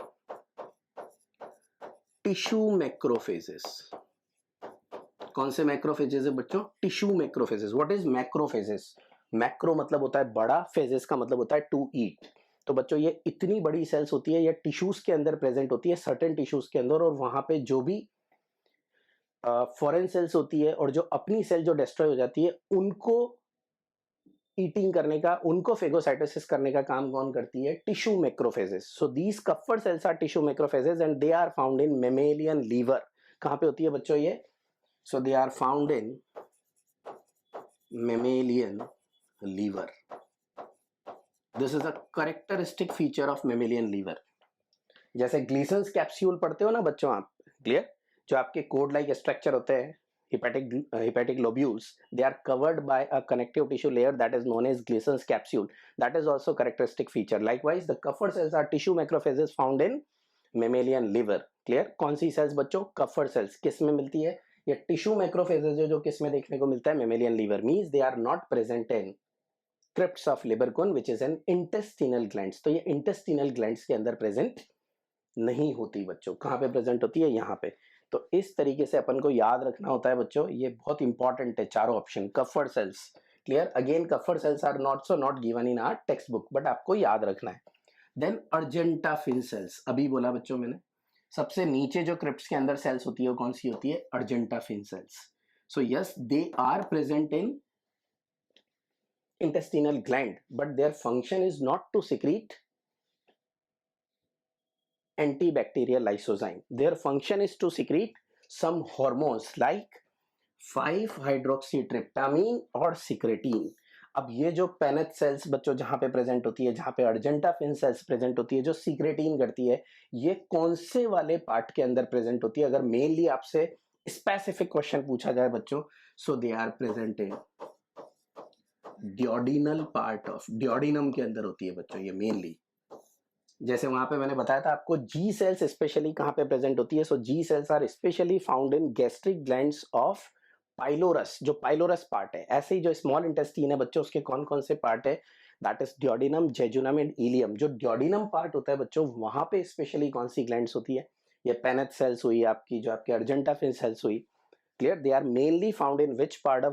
tissue macrophages. कौन से मैक्रोफेजेस है बच्चों, tissue macrophages. What is macrophages, macro मतलब होता है बड़ा, फेजेस का मतलब होता है टू ईट। तो बच्चों ये इतनी बड़ी सेल्स होती है, ये टिश्यूज के अंदर प्रेजेंट होती है, सर्टेन टिश्यूज के अंदर, और वहां पे जो भी फॉरेन सेल्स होती है और जो अपनी सेल जो डिस्ट्रॉय हो जाती है, उनको ईटिंग करने का, उनको फेगोसाइटोसिस करने का काम कौन करती है, tissue macrophages. So these Kupffer cells are tissue macrophages and they are found in mammalian liver. कहां पे होती है बच्चों ये, so they are found in mammalian liver. This is a characteristic feature of mammalian liver. जैसे Glisson's capsule पढ़ते हो ना बच्चों आप, क्लियर, जो आपके कोड लाइक स्ट्रक्चर होते हैं, hepatic lobules, they are covered by a connective tissue layer that is known as Gleason's capsule. That is also characteristic feature. Likewise, the Kupffer cells are tissue macrophages found in mammalian liver. Clear? कौन सी सेल्स बच्चों, Kupffer cells। किस में मिलती है, ये tissue macrophages जो किस में देखने को मिलता है, mammalian liver. Means they are not present in crypts of Lieberkuhn which is an intestinal glands. तो ये इंटेस्टिनल ग्लैंड्स के अंदर प्रेजेंट नहीं होती बच्चों। कहां पे प्रेजेंट होती है, यहाँ पे। तो इस तरीके से अपन को याद रखना होता है बच्चों, ये बहुत इंपॉर्टेंट है चारों option. Kupffer cells, clear, again Kupffer cells are not given in our text book, but आपको याद रखना है। देन अर्जेंटाफिन सेल्स, अभी बोला बच्चों मैंने, सबसे नीचे जो क्रिप्ट्स के अंदर सेल्स होती है वो कौन सी होती है, argentaffin cells. So yes, they are present in intestinal gland, but their function is not to secrete antibacterial lysozyme. Their function is to secrete some hormones like 5-hydroxytryptamine और secretin. अब ये जो पेनेट सेल्स बच्चों जहां पे प्रेजेंट होती है, जहां पे अर्जेंटाफिन सेल्स प्रेजेंट होती है, जो सीक्रेटिन करती है, ये कौन से वाले पार्ट के अंदर प्रेजेंट होती है? अगर मेनली आपसे स्पेसिफिक क्वेश्चन पूछा जाए बच्चों, so they are present in duodenal part of, duodenum के अंदर होती है बच्चों ये मेनली। जैसे वहां पे मैंने बताया था आपको, जी सेल्स स्पेशली कहां पे प्रेजेंट होती है, so G cells are specially found in gastric glands of pylorus, जो पाइलोरस पार्ट है। ऐसे ही जो स्मॉल इंटेस्टीन है बच्चों, उसके कौन कौन से पार्ट है, that is duodenum, jejunum and ileum. जो डियोडिनम पार्ट होता है बच्चों, वहां पे स्पेशली कौन सी ग्लैंड्स होती है, ये पेनेट सेल्स हुई आपकी, जो आपके अर्जेंटाफिन सेल्स हुई। Clear? They are mainly found in which part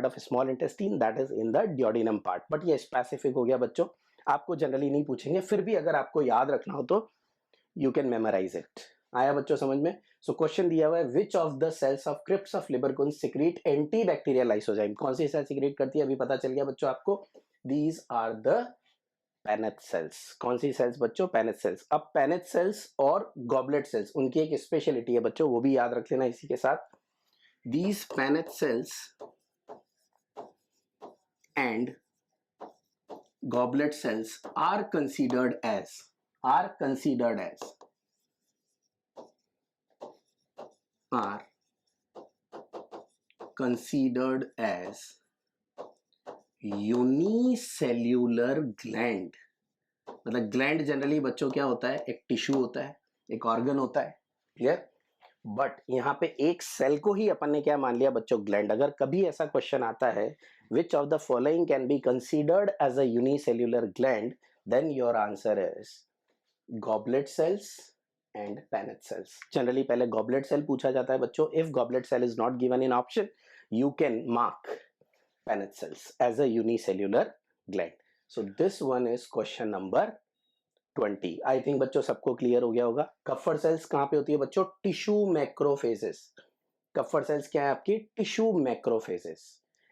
of small intestine, that is in the duodenum part. But ये specific हो गया बच्चों, आपको जनरली नहीं पूछेंगे, फिर भी अगर आपको याद रखना हो तो you can memorize it. आया बच्चों समझ में? So क्वेश्चन दिया हुआ है, which of the cells of crypts of Lieberkühn secrete antibacterial lysozyme? कौन सी सेल secrete करती है, अभी पता चल गया बच्चों आपको। These are the paneth cells. कौन सी सेल्स बच्चों, पेनेट सेल्स। अब पेनेट सेल्स और गॉबलेट सेल्स, उनकी एक स्पेशलिटी है बच्चों, वो भी याद रख लेना इसी के साथ। These Paneth cells and goblet cells are considered as unicellular gland। मतलब ग्लैंड जनरली बच्चों क्या होता है, एक टिश्यू होता है, एक ऑर्गन होता है, क्लियर। बट यहाँ पे एक सेल को ही अपन ने क्या मान लिया बच्चों, ग्लैंड। अगर कभी ऐसा क्वेश्चन आता है, which of the following can be considered as a unicellular gland, then your answer is goblet cells and Paneth cells. Generally पहले goblet cell पूछा जाता है बच्चों. If goblet cell is not given in option, you can mark Paneth cells as a unicellular gland. So this one is question number 20. I think बच्चों सबको clear हो गया होगा. Kupffer cells कहाँ पे होती है बच्चों? Tissue macrophages. Kupffer cells क्या है आपकी? Tissue macrophages,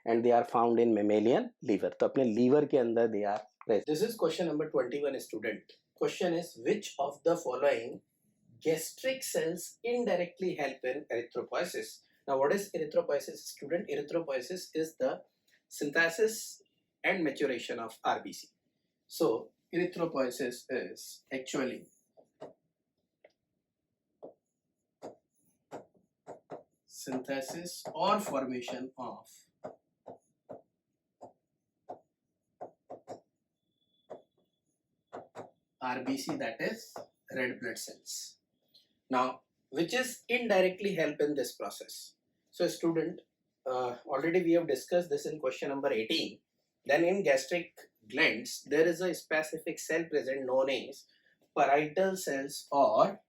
and they are found in mammalian liver. तो अपने लीवर के अंदर they are present. This is question number 21, student. Question is, which of the following gastric cells indirectly help in erythropoiesis? Now, what is erythropoiesis, student? Erythropoiesis is the synthesis and maturation of RBC. So, erythropoiesis is actually synthesis or formation of RBC, that is red blood cells. Now, which is indirectly help in this process? So, student, already we have discussed this in question number 18. Then in gastric glands, there is a specific cell present known as parietal cells or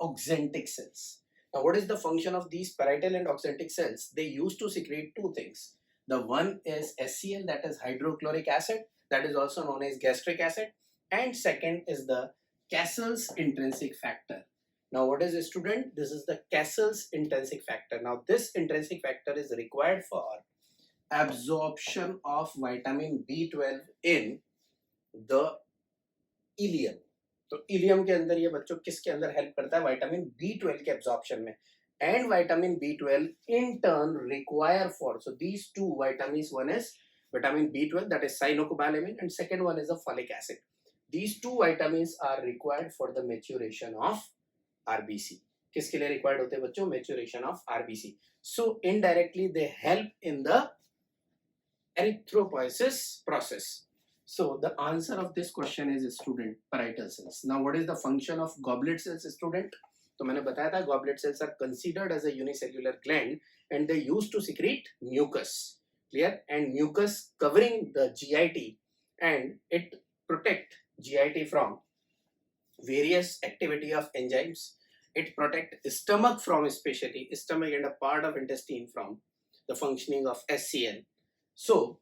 oxyntic cells. Now, what is the function of these parietal and oxyntic cells? They used to secrete two things. The one is HCl, that is hydrochloric acid, that is also known as gastric acid, and second is the Cassell's intrinsic factor. Now, what is a student? This is the Cassell's intrinsic factor. Now, this intrinsic factor is required for absorption of vitamin B12 in the ileum. तो ilium के अंदर ये बच्चों किसके अंदर help करता है? Vitamin B12 के एब्जॉर्प्शन में. And vitamin B12 in turn require for, so these two vitamins, one is vitamin B12, that is cyanocobalamin, and second one is a folic acid. These two vitamins are required for the maturation of RBC. किसके लिए required होते हैं बच्चों? Maturation of RBC. So indirectly they help in the erythropoiesis process. So the answer of this question is, student, parietal cells. Now, what is the function of goblet cells, student? तो मैंने बताया था goblet cells are considered as a unicellular gland and they used to secrete mucus. Clear? And mucus covering the GIT, and it protect GIT from various activity of enzymes. It protect stomach from, especially stomach and a part of intestine from the functioning of HCl. So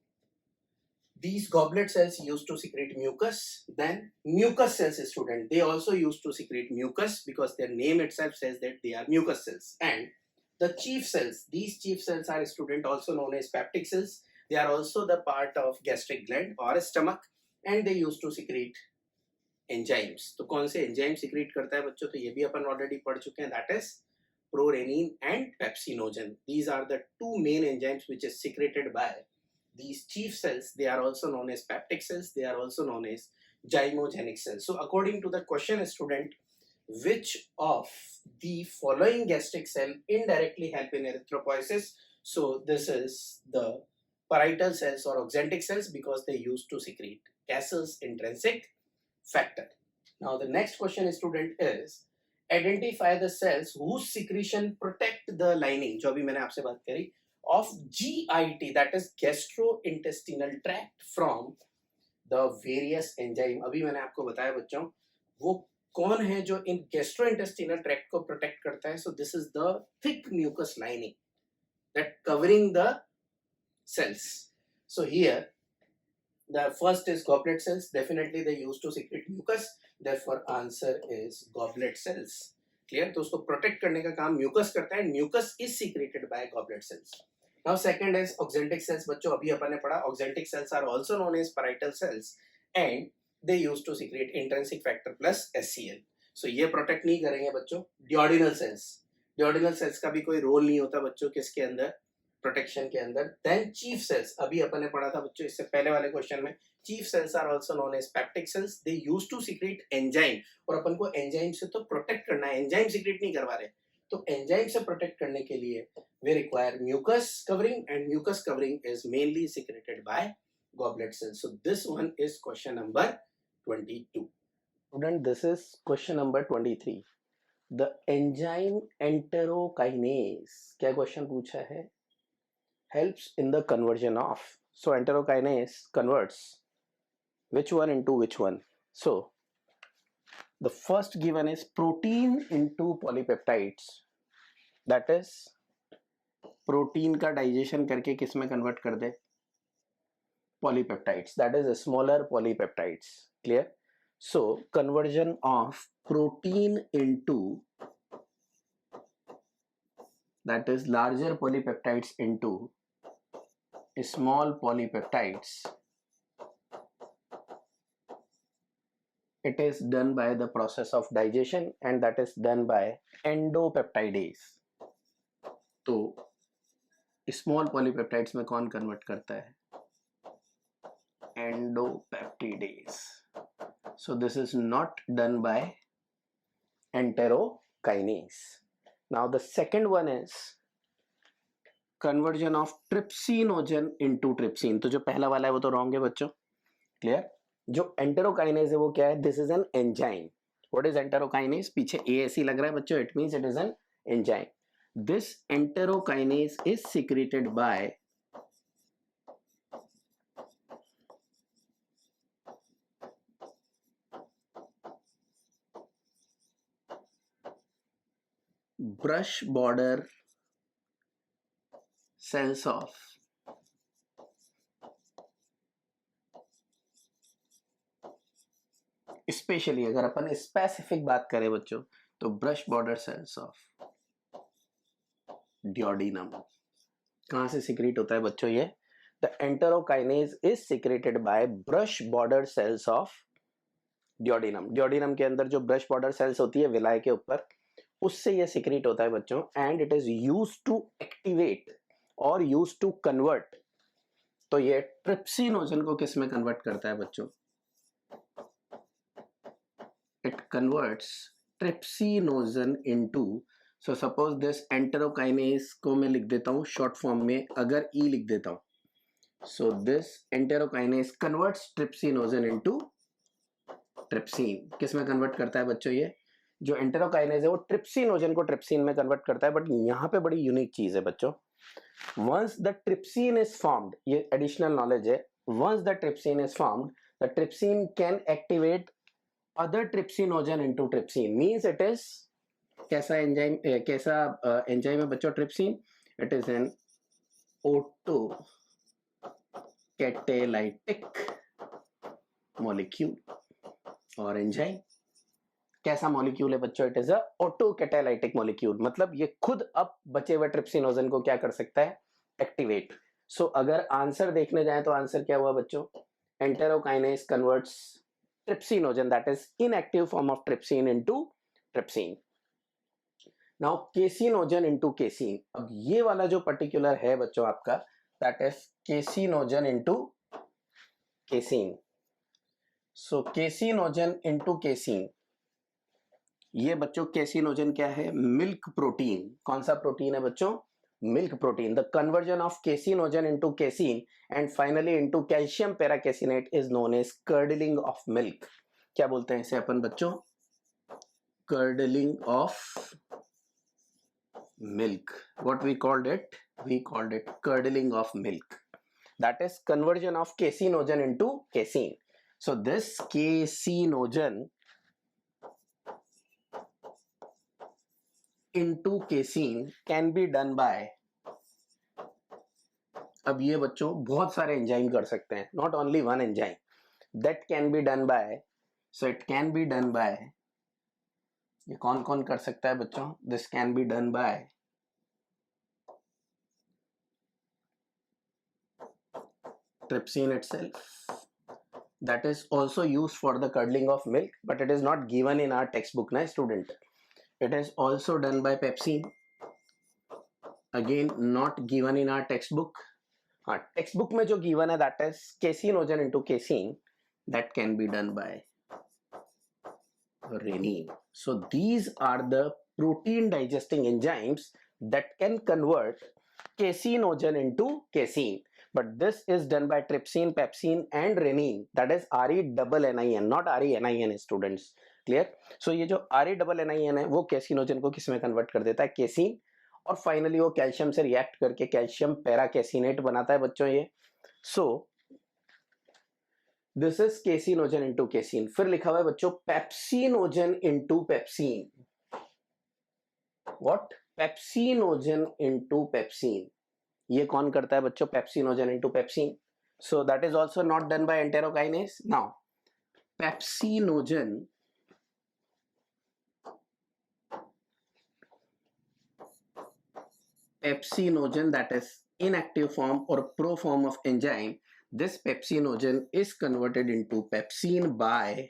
these goblet cells used to secrete mucus. Then mucus cells, student, they also used to secrete mucus because their name itself says that they are mucus cells. And the chief cells, these chief cells are, student, also known as peptic cells. They are also the part of gastric gland or stomach, and they used to secrete enzymes. तो कौन से enzyme secrete करता है बच्चों? तो ये भी अपन already पढ़ चुके हैं, that is prorenin and pepsinogen. These are the two main enzymes which is secreted by these chief cells. They are also known as peptic cells. They are also known as gymogenic cells. So according to the question, student, which of the following gastric cell indirectly help in erythropoiesis? So this is the parietal cells or oxyntic cells because they used to secrete Cassell's intrinsic factor. Now the next question, student, is identify the cells whose secretion protect the lining, जो अभी मैंने आपसे बात करी, of GIT, that is gastrointestinal tract, from the various enzyme. अभी मैंने आपको बताया बच्चों वो कौन है जो इन gastrointestinal tract को protect करता है. So this is the thick mucus lining that covering the cells. So here the first is goblet cells. Definitely they used to secrete mucus. Therefore answer is goblet cells. Clear? तो उसको protect करने का काम mucus करता है. Mucus is secreted by goblet cells. Now second is oxyntic cells. बच्चों अभी अपन ने पढ़ा oxyntic cells are also known as parietal cells and they used to secrete intrinsic factor plus HCl. So ये protect नहीं करेंगे बच्चों. Duodenal cells. Duodenal cells का भी कोई role नहीं होता बच्चों किसके अंदर? Protection के अंदर. Then chief cells. अभी अपन ने पढ़ा था बच्चों इससे पहले वाले क्वेश्चन में. Chief cells are also known as peptic cells. They used to secrete enzyme. और अपन को enzyme से तो protect करना है. Enzyme secrete नहीं करवा रहे. तो एंजाइम से प्रोटेक्ट करने के लिए we require mucus covering and mucus covering is mainly secreted by goblet cells. So this one is question number 22. Student this is question number 23. The enzyme enterokinase, क्या क्वेश्चन पूछा है? Helps in the conversion of, so enterokinase converts which one into which one? So the first given is protein into polypeptides, that is protein का digestion करके किस में convert कर दे? Polypeptides, that is smaller polypeptides. Clear? So conversion of protein into, that is larger polypeptides into small polypeptides, it is done by the process of digestion and that is done by endopeptidase. तो small polypeptides में कौन convert करता है? endopeptidase. So this is not done by enterokinase. Now the second one is conversion of trypsinogen into trypsin. तो जो पहला वाला है वो तो रॉन्ग है बच्चों. क्लियर? जो enterokinase है वो क्या है? This is an enzyme. What is enterokinase? पीछे ASE लग रहा है बच्चों. It means it is an enzyme. This enterokinase is secreted by brush border cells of specially अगर अपन स्पेसिफिक बात करें बच्चों तो brush border cells of duodenum. कहां से सिक्रीट होता है बच्चों ये? The enterokinase is secreted by brush border cells of duodenum. Duodenum के अंदर जो ब्रश बॉर्डर सेल्स होती है विलाय के ऊपर, उससे ये सिक्रीट होता है बच्चों. And it is used to activate और यूज्ड टू कन्वर्ट. तो ये ट्रिप्सिनोजन को किस में कन्वर्ट करता है बच्चों? it converts trypsinogen into, so suppose this enterokinase को मैं लिख देता हूँ शॉर्ट फॉर्म में, अगर E लिख देता हूँ. so this enterokinase converts trypsinogen into trypsin. किस में कन्वर्ट करता है बच्चों? ये जो enterokinase है वो ट्रिप्सिनोजन को ट्रिप्सिन में कन्वर्ट करता है. बट यहाँ पे बड़ी यूनिक चीज है बच्चों. once the trypsin is formed, ये एडिशनल नॉलेज है, once the trypsin is formed, the trypsin can activate other trypsinogen into trypsin. Means it is कैसा एंजाइम है बच्चों trypsin? It is an auto catalytic molecule और enzyme. कैसा molecule है बच्चों? It is a auto catalytic molecule. मतलब ये खुद अब बचे हुए ट्रिप्सिनोजन को क्या कर सकता है? एक्टिवेट. सो अगर आंसर देखने जाए तो आंसर क्या हुआ बच्चों? Enterokinase converts trypsinogen, that is inactive form of trypsin, into trypsin. Now casinogen into casein. अब ये वाला जो पर्टिकुलर है बच्चों आपका, that is casinogen into casein. So casinogen into casein, ये बच्चों casinogen क्या है? Milk protein. कौन सा प्रोटीन है बच्चों? milk protein. The conversion of casinogen into casein and finally into calcium paracasinate is known as curdling of milk. क्या बोलते हैं इसे अपन बच्चों? curdling of milk. What we called it? We called it curdling of milk. That is conversion of casinogen into casein. So this casinogen into casein can be done by, अब ये बच्चों बहुत सारे एंजाइम कर सकते हैं, not only one enzyme. That can be done by, so it can be done by, ये कौन कौन कर सकता है बच्चों? This can be done by trypsin itself, that is also used for the curdling of milk, but it is not given in our textbook na student. It is also done by pepsin, again not given in our textbook. हाँ, text में जो given है that is casinogen into casein, that can be done by renin. So these are the protein digesting enzymes that can convert casinogen into casein, but this is done by trypsin, pepsin and renin, that is RENNIN, not RENIN students. Clear? So ये जो RENNIN है वो caseinogen को किस में convert कर देता है? केसीन. और फाइनली वो कैल्शियम से रिएक्ट करके कैल्शियम पैराकैसिनेट बनाता है बच्चों ये. So this is caseinogen into casein. फिर लिखा हुआ है बच्चों pepsinogen into pepsin. What? Pepsinogen into pepsin. ये कौन करता है बच्चों? Pepsinogen into pepsin. So that is also not done by enterokinase. Now pepsinogen that is inactive form or pro form of enzyme, this pepsinogen is converted into pepsin by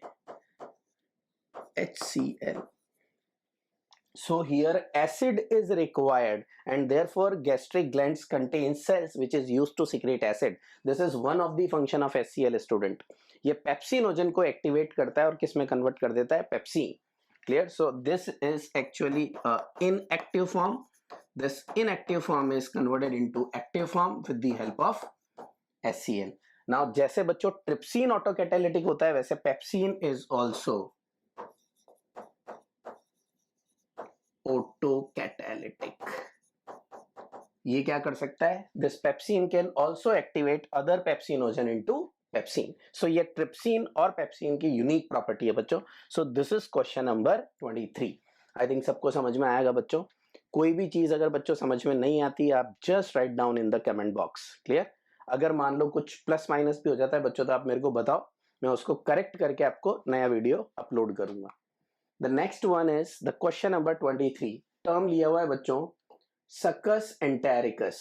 HCl. So here acid is required and therefore gastric glands contain cells which is used to secrete acid. This is one of the function of HCl student. ये pepsinogen को activate करता है और किस में convert कर देता है? Pepsin. Clear? So this is actually inactive form. This inactive form is converted into active form with the help of HCl. Now जैसे बच्चों ट्रिप्सिन ऑटोकैटालिटिक होता है वैसे पेप्सिन is also ऑटोकैटालिटिक. ये क्या कर सकता है? This pepsin can also activate other pepsinogen into pepsin. So ये ट्रिप्सिन और पेप्सिन की यूनिक प्रॉपर्टी है बच्चों. So this is question number 23. I think सबको समझ में आएगा बच्चों. कोई भी चीज अगर बच्चों समझ में नहीं आती आप just right down in the comment box. Clear? अगर मान लो कुछ प्लस माइनस भी हो जाता है बच्चों तो आप मेरे को बताओ, मैं उसको करेक्ट करके आपको नया वीडियो अपलोड करूंगा. The next one is the question number 23. Term लिया हुआ है बच्चों succus entericus.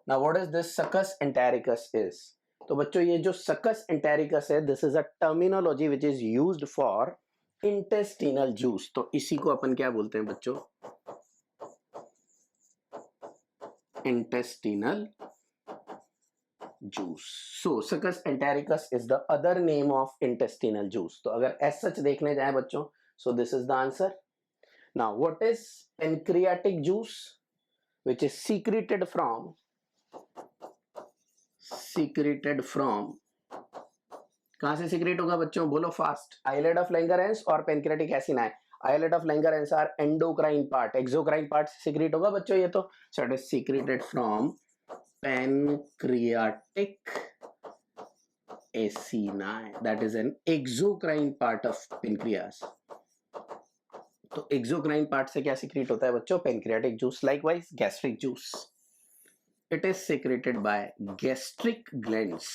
Now what is this succus entericus is? तो बच्चों ये जो सक्कस एंटेरिकस है this is a terminology which is used for intestinal juice. तो इसी को अपन क्या बोलते हैं बच्चों? intestinal juice. So Succus entericus is the other name of intestinal juice. तो अगर as such देखने जाए बच्चों, so this is the answer. Now what is pancreatic juice? Which is secreted from कहां से secrete होगा बच्चों? बोलो फास्ट. Islet of Langerhans और pancreatic acini. Islet of Langerhans are endocrine part. Exocrine part से secrete होगा बच्चों ये तो. So it is secreted from pancreatic acini. That is an exocrine part of pancreas. तो exocrine part से क्या secrete होता है बच्चों? Pancreatic juice. Likewise gastric juice. It is secreted by gastric glands.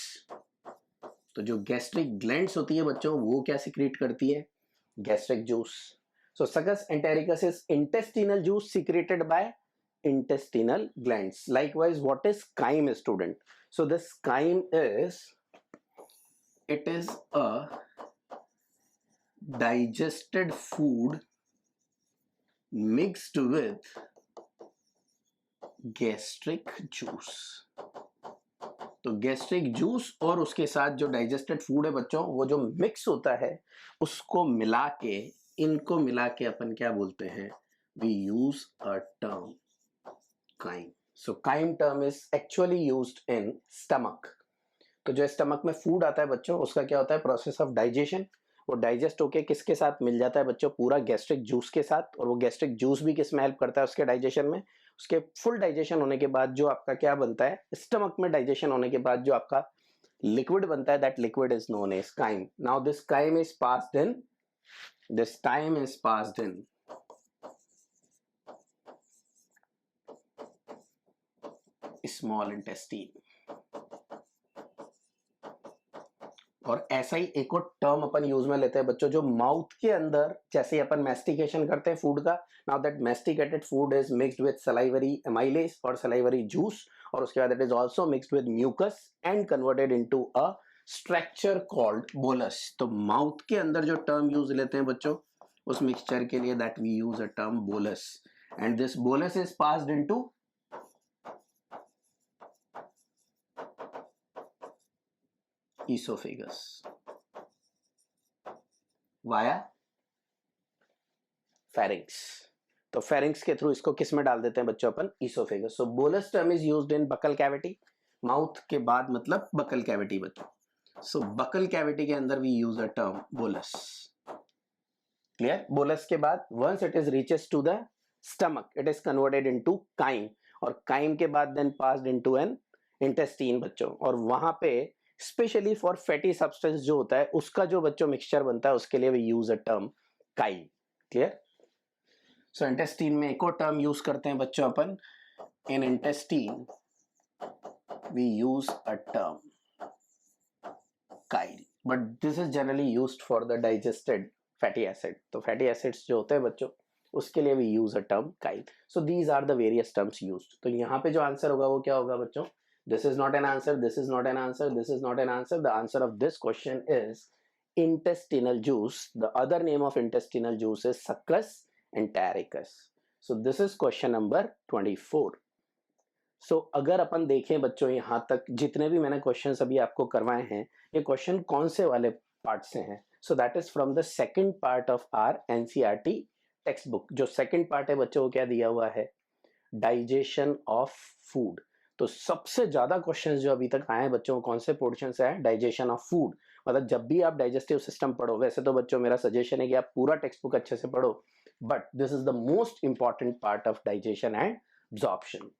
तो जो gastric glands होती है बच्चों वो क्या secrete करती है? Gastric juice. So Succus entericus is intestinal juice secreted by intestinal glands. Likewise, what is chyme, student? So this chyme is, it is a digested food mixed with gastric juice. तो gastric juice और उसके साथ जो digested food है बच्चों वो जो mix होता है उसको मिला के, इनको मिला के अपन क्या बोलते हैं? We use a term chyme. So chyme term is actually used in stomach. तो जो स्टमक में फूड आता है बच्चों उसका क्या होता है? Process of digestion. वो डाइजेस्ट होके किसके साथ मिल जाता है बच्चों? पूरा गैस्ट्रिक जूस के साथ. और वो गैस्ट्रिक जूस भी किस में हेल्प करता है? उसके डाइजेशन में. उसके फुल डाइजेशन होने के बाद जो आपका क्या बनता है? स्टमक में डाइजेशन होने के बाद जो आपका लिक्विड बनता है that liquid is known as chyme. Now this chyme is passed in, this time is passed in small intestine. और ऐसा ही एक और टर्म अपन यूज में लेते हैं बच्चों जो माउथ के अंदर जैसे अपन मैस्टिकेशन करते हैं फूड का. Now that masticated food is mixed with salivary amylase और सलाइवरी जूस और उसके बाद it is also mixed with mucus and converted into a structure called bolus. तो माउथ के अंदर जो टर्म यूज लेते हैं बच्चों उस मिक्सचर के लिए that we use a term bolus and this bolus is passed into esophagus via pharynx. तो pharynx के थ्रू इसको किस में डाल देते हैं बच्चों अपन? esophagus. So bolus term is used in buccal cavity. Mouth के बाद मतलब बकल कैविटी बच्चों. So buccal cavity के अंदर we use a term bolus. Clear? bolus के बाद once it is reaches to the stomach it is converted into chyme और chyme के बाद then passed into an intestine बच्चों. और वहां पे स्पेशली फॉर फैटी सब्सटेंस जो होता है उसका जो बच्चों मिक्सचर बनता है उसके लिए we use a term chyle. Clear? So intestine में एक और टर्म यूज करते हैं बच्चों अपन, in intestine we use a term chyle, but this is generally used for the digested fatty acid. तो फैटी एसिड्स जो होते हैं बच्चों उसके लिए we use a term chyle. So these are the various terms used. तो यहाँ पे जो आंसर होगा वो क्या होगा बच्चों? This is not an answer, this is not an answer, this is not an answer. The answer of this question is intestinal juice. The other name of intestinal juice is succus entericus. So this is question number 24. So अगर अपन देखें बच्चों यहाँ तक जितने भी मैंने questions अभी आपको करवाए हैं ये क्वेश्चन कौन से वाले पार्ट से हैं? So that is from the second part of our NCERT text book. जो सेकंड पार्ट है बच्चों को क्या दिया हुआ है? Digestion of food. तो सबसे ज्यादा क्वेश्चंस जो अभी तक आए हैं बच्चों को कौन से पोर्शन से आए? Digestion of food. मतलब जब भी आप डाइजेस्टिव सिस्टम पढ़ो, वैसे तो बच्चों मेरा सजेशन है कि आप पूरा टेक्स्ट बुक अच्छे से पढ़ो, but this is the most important part of digestion and absorption.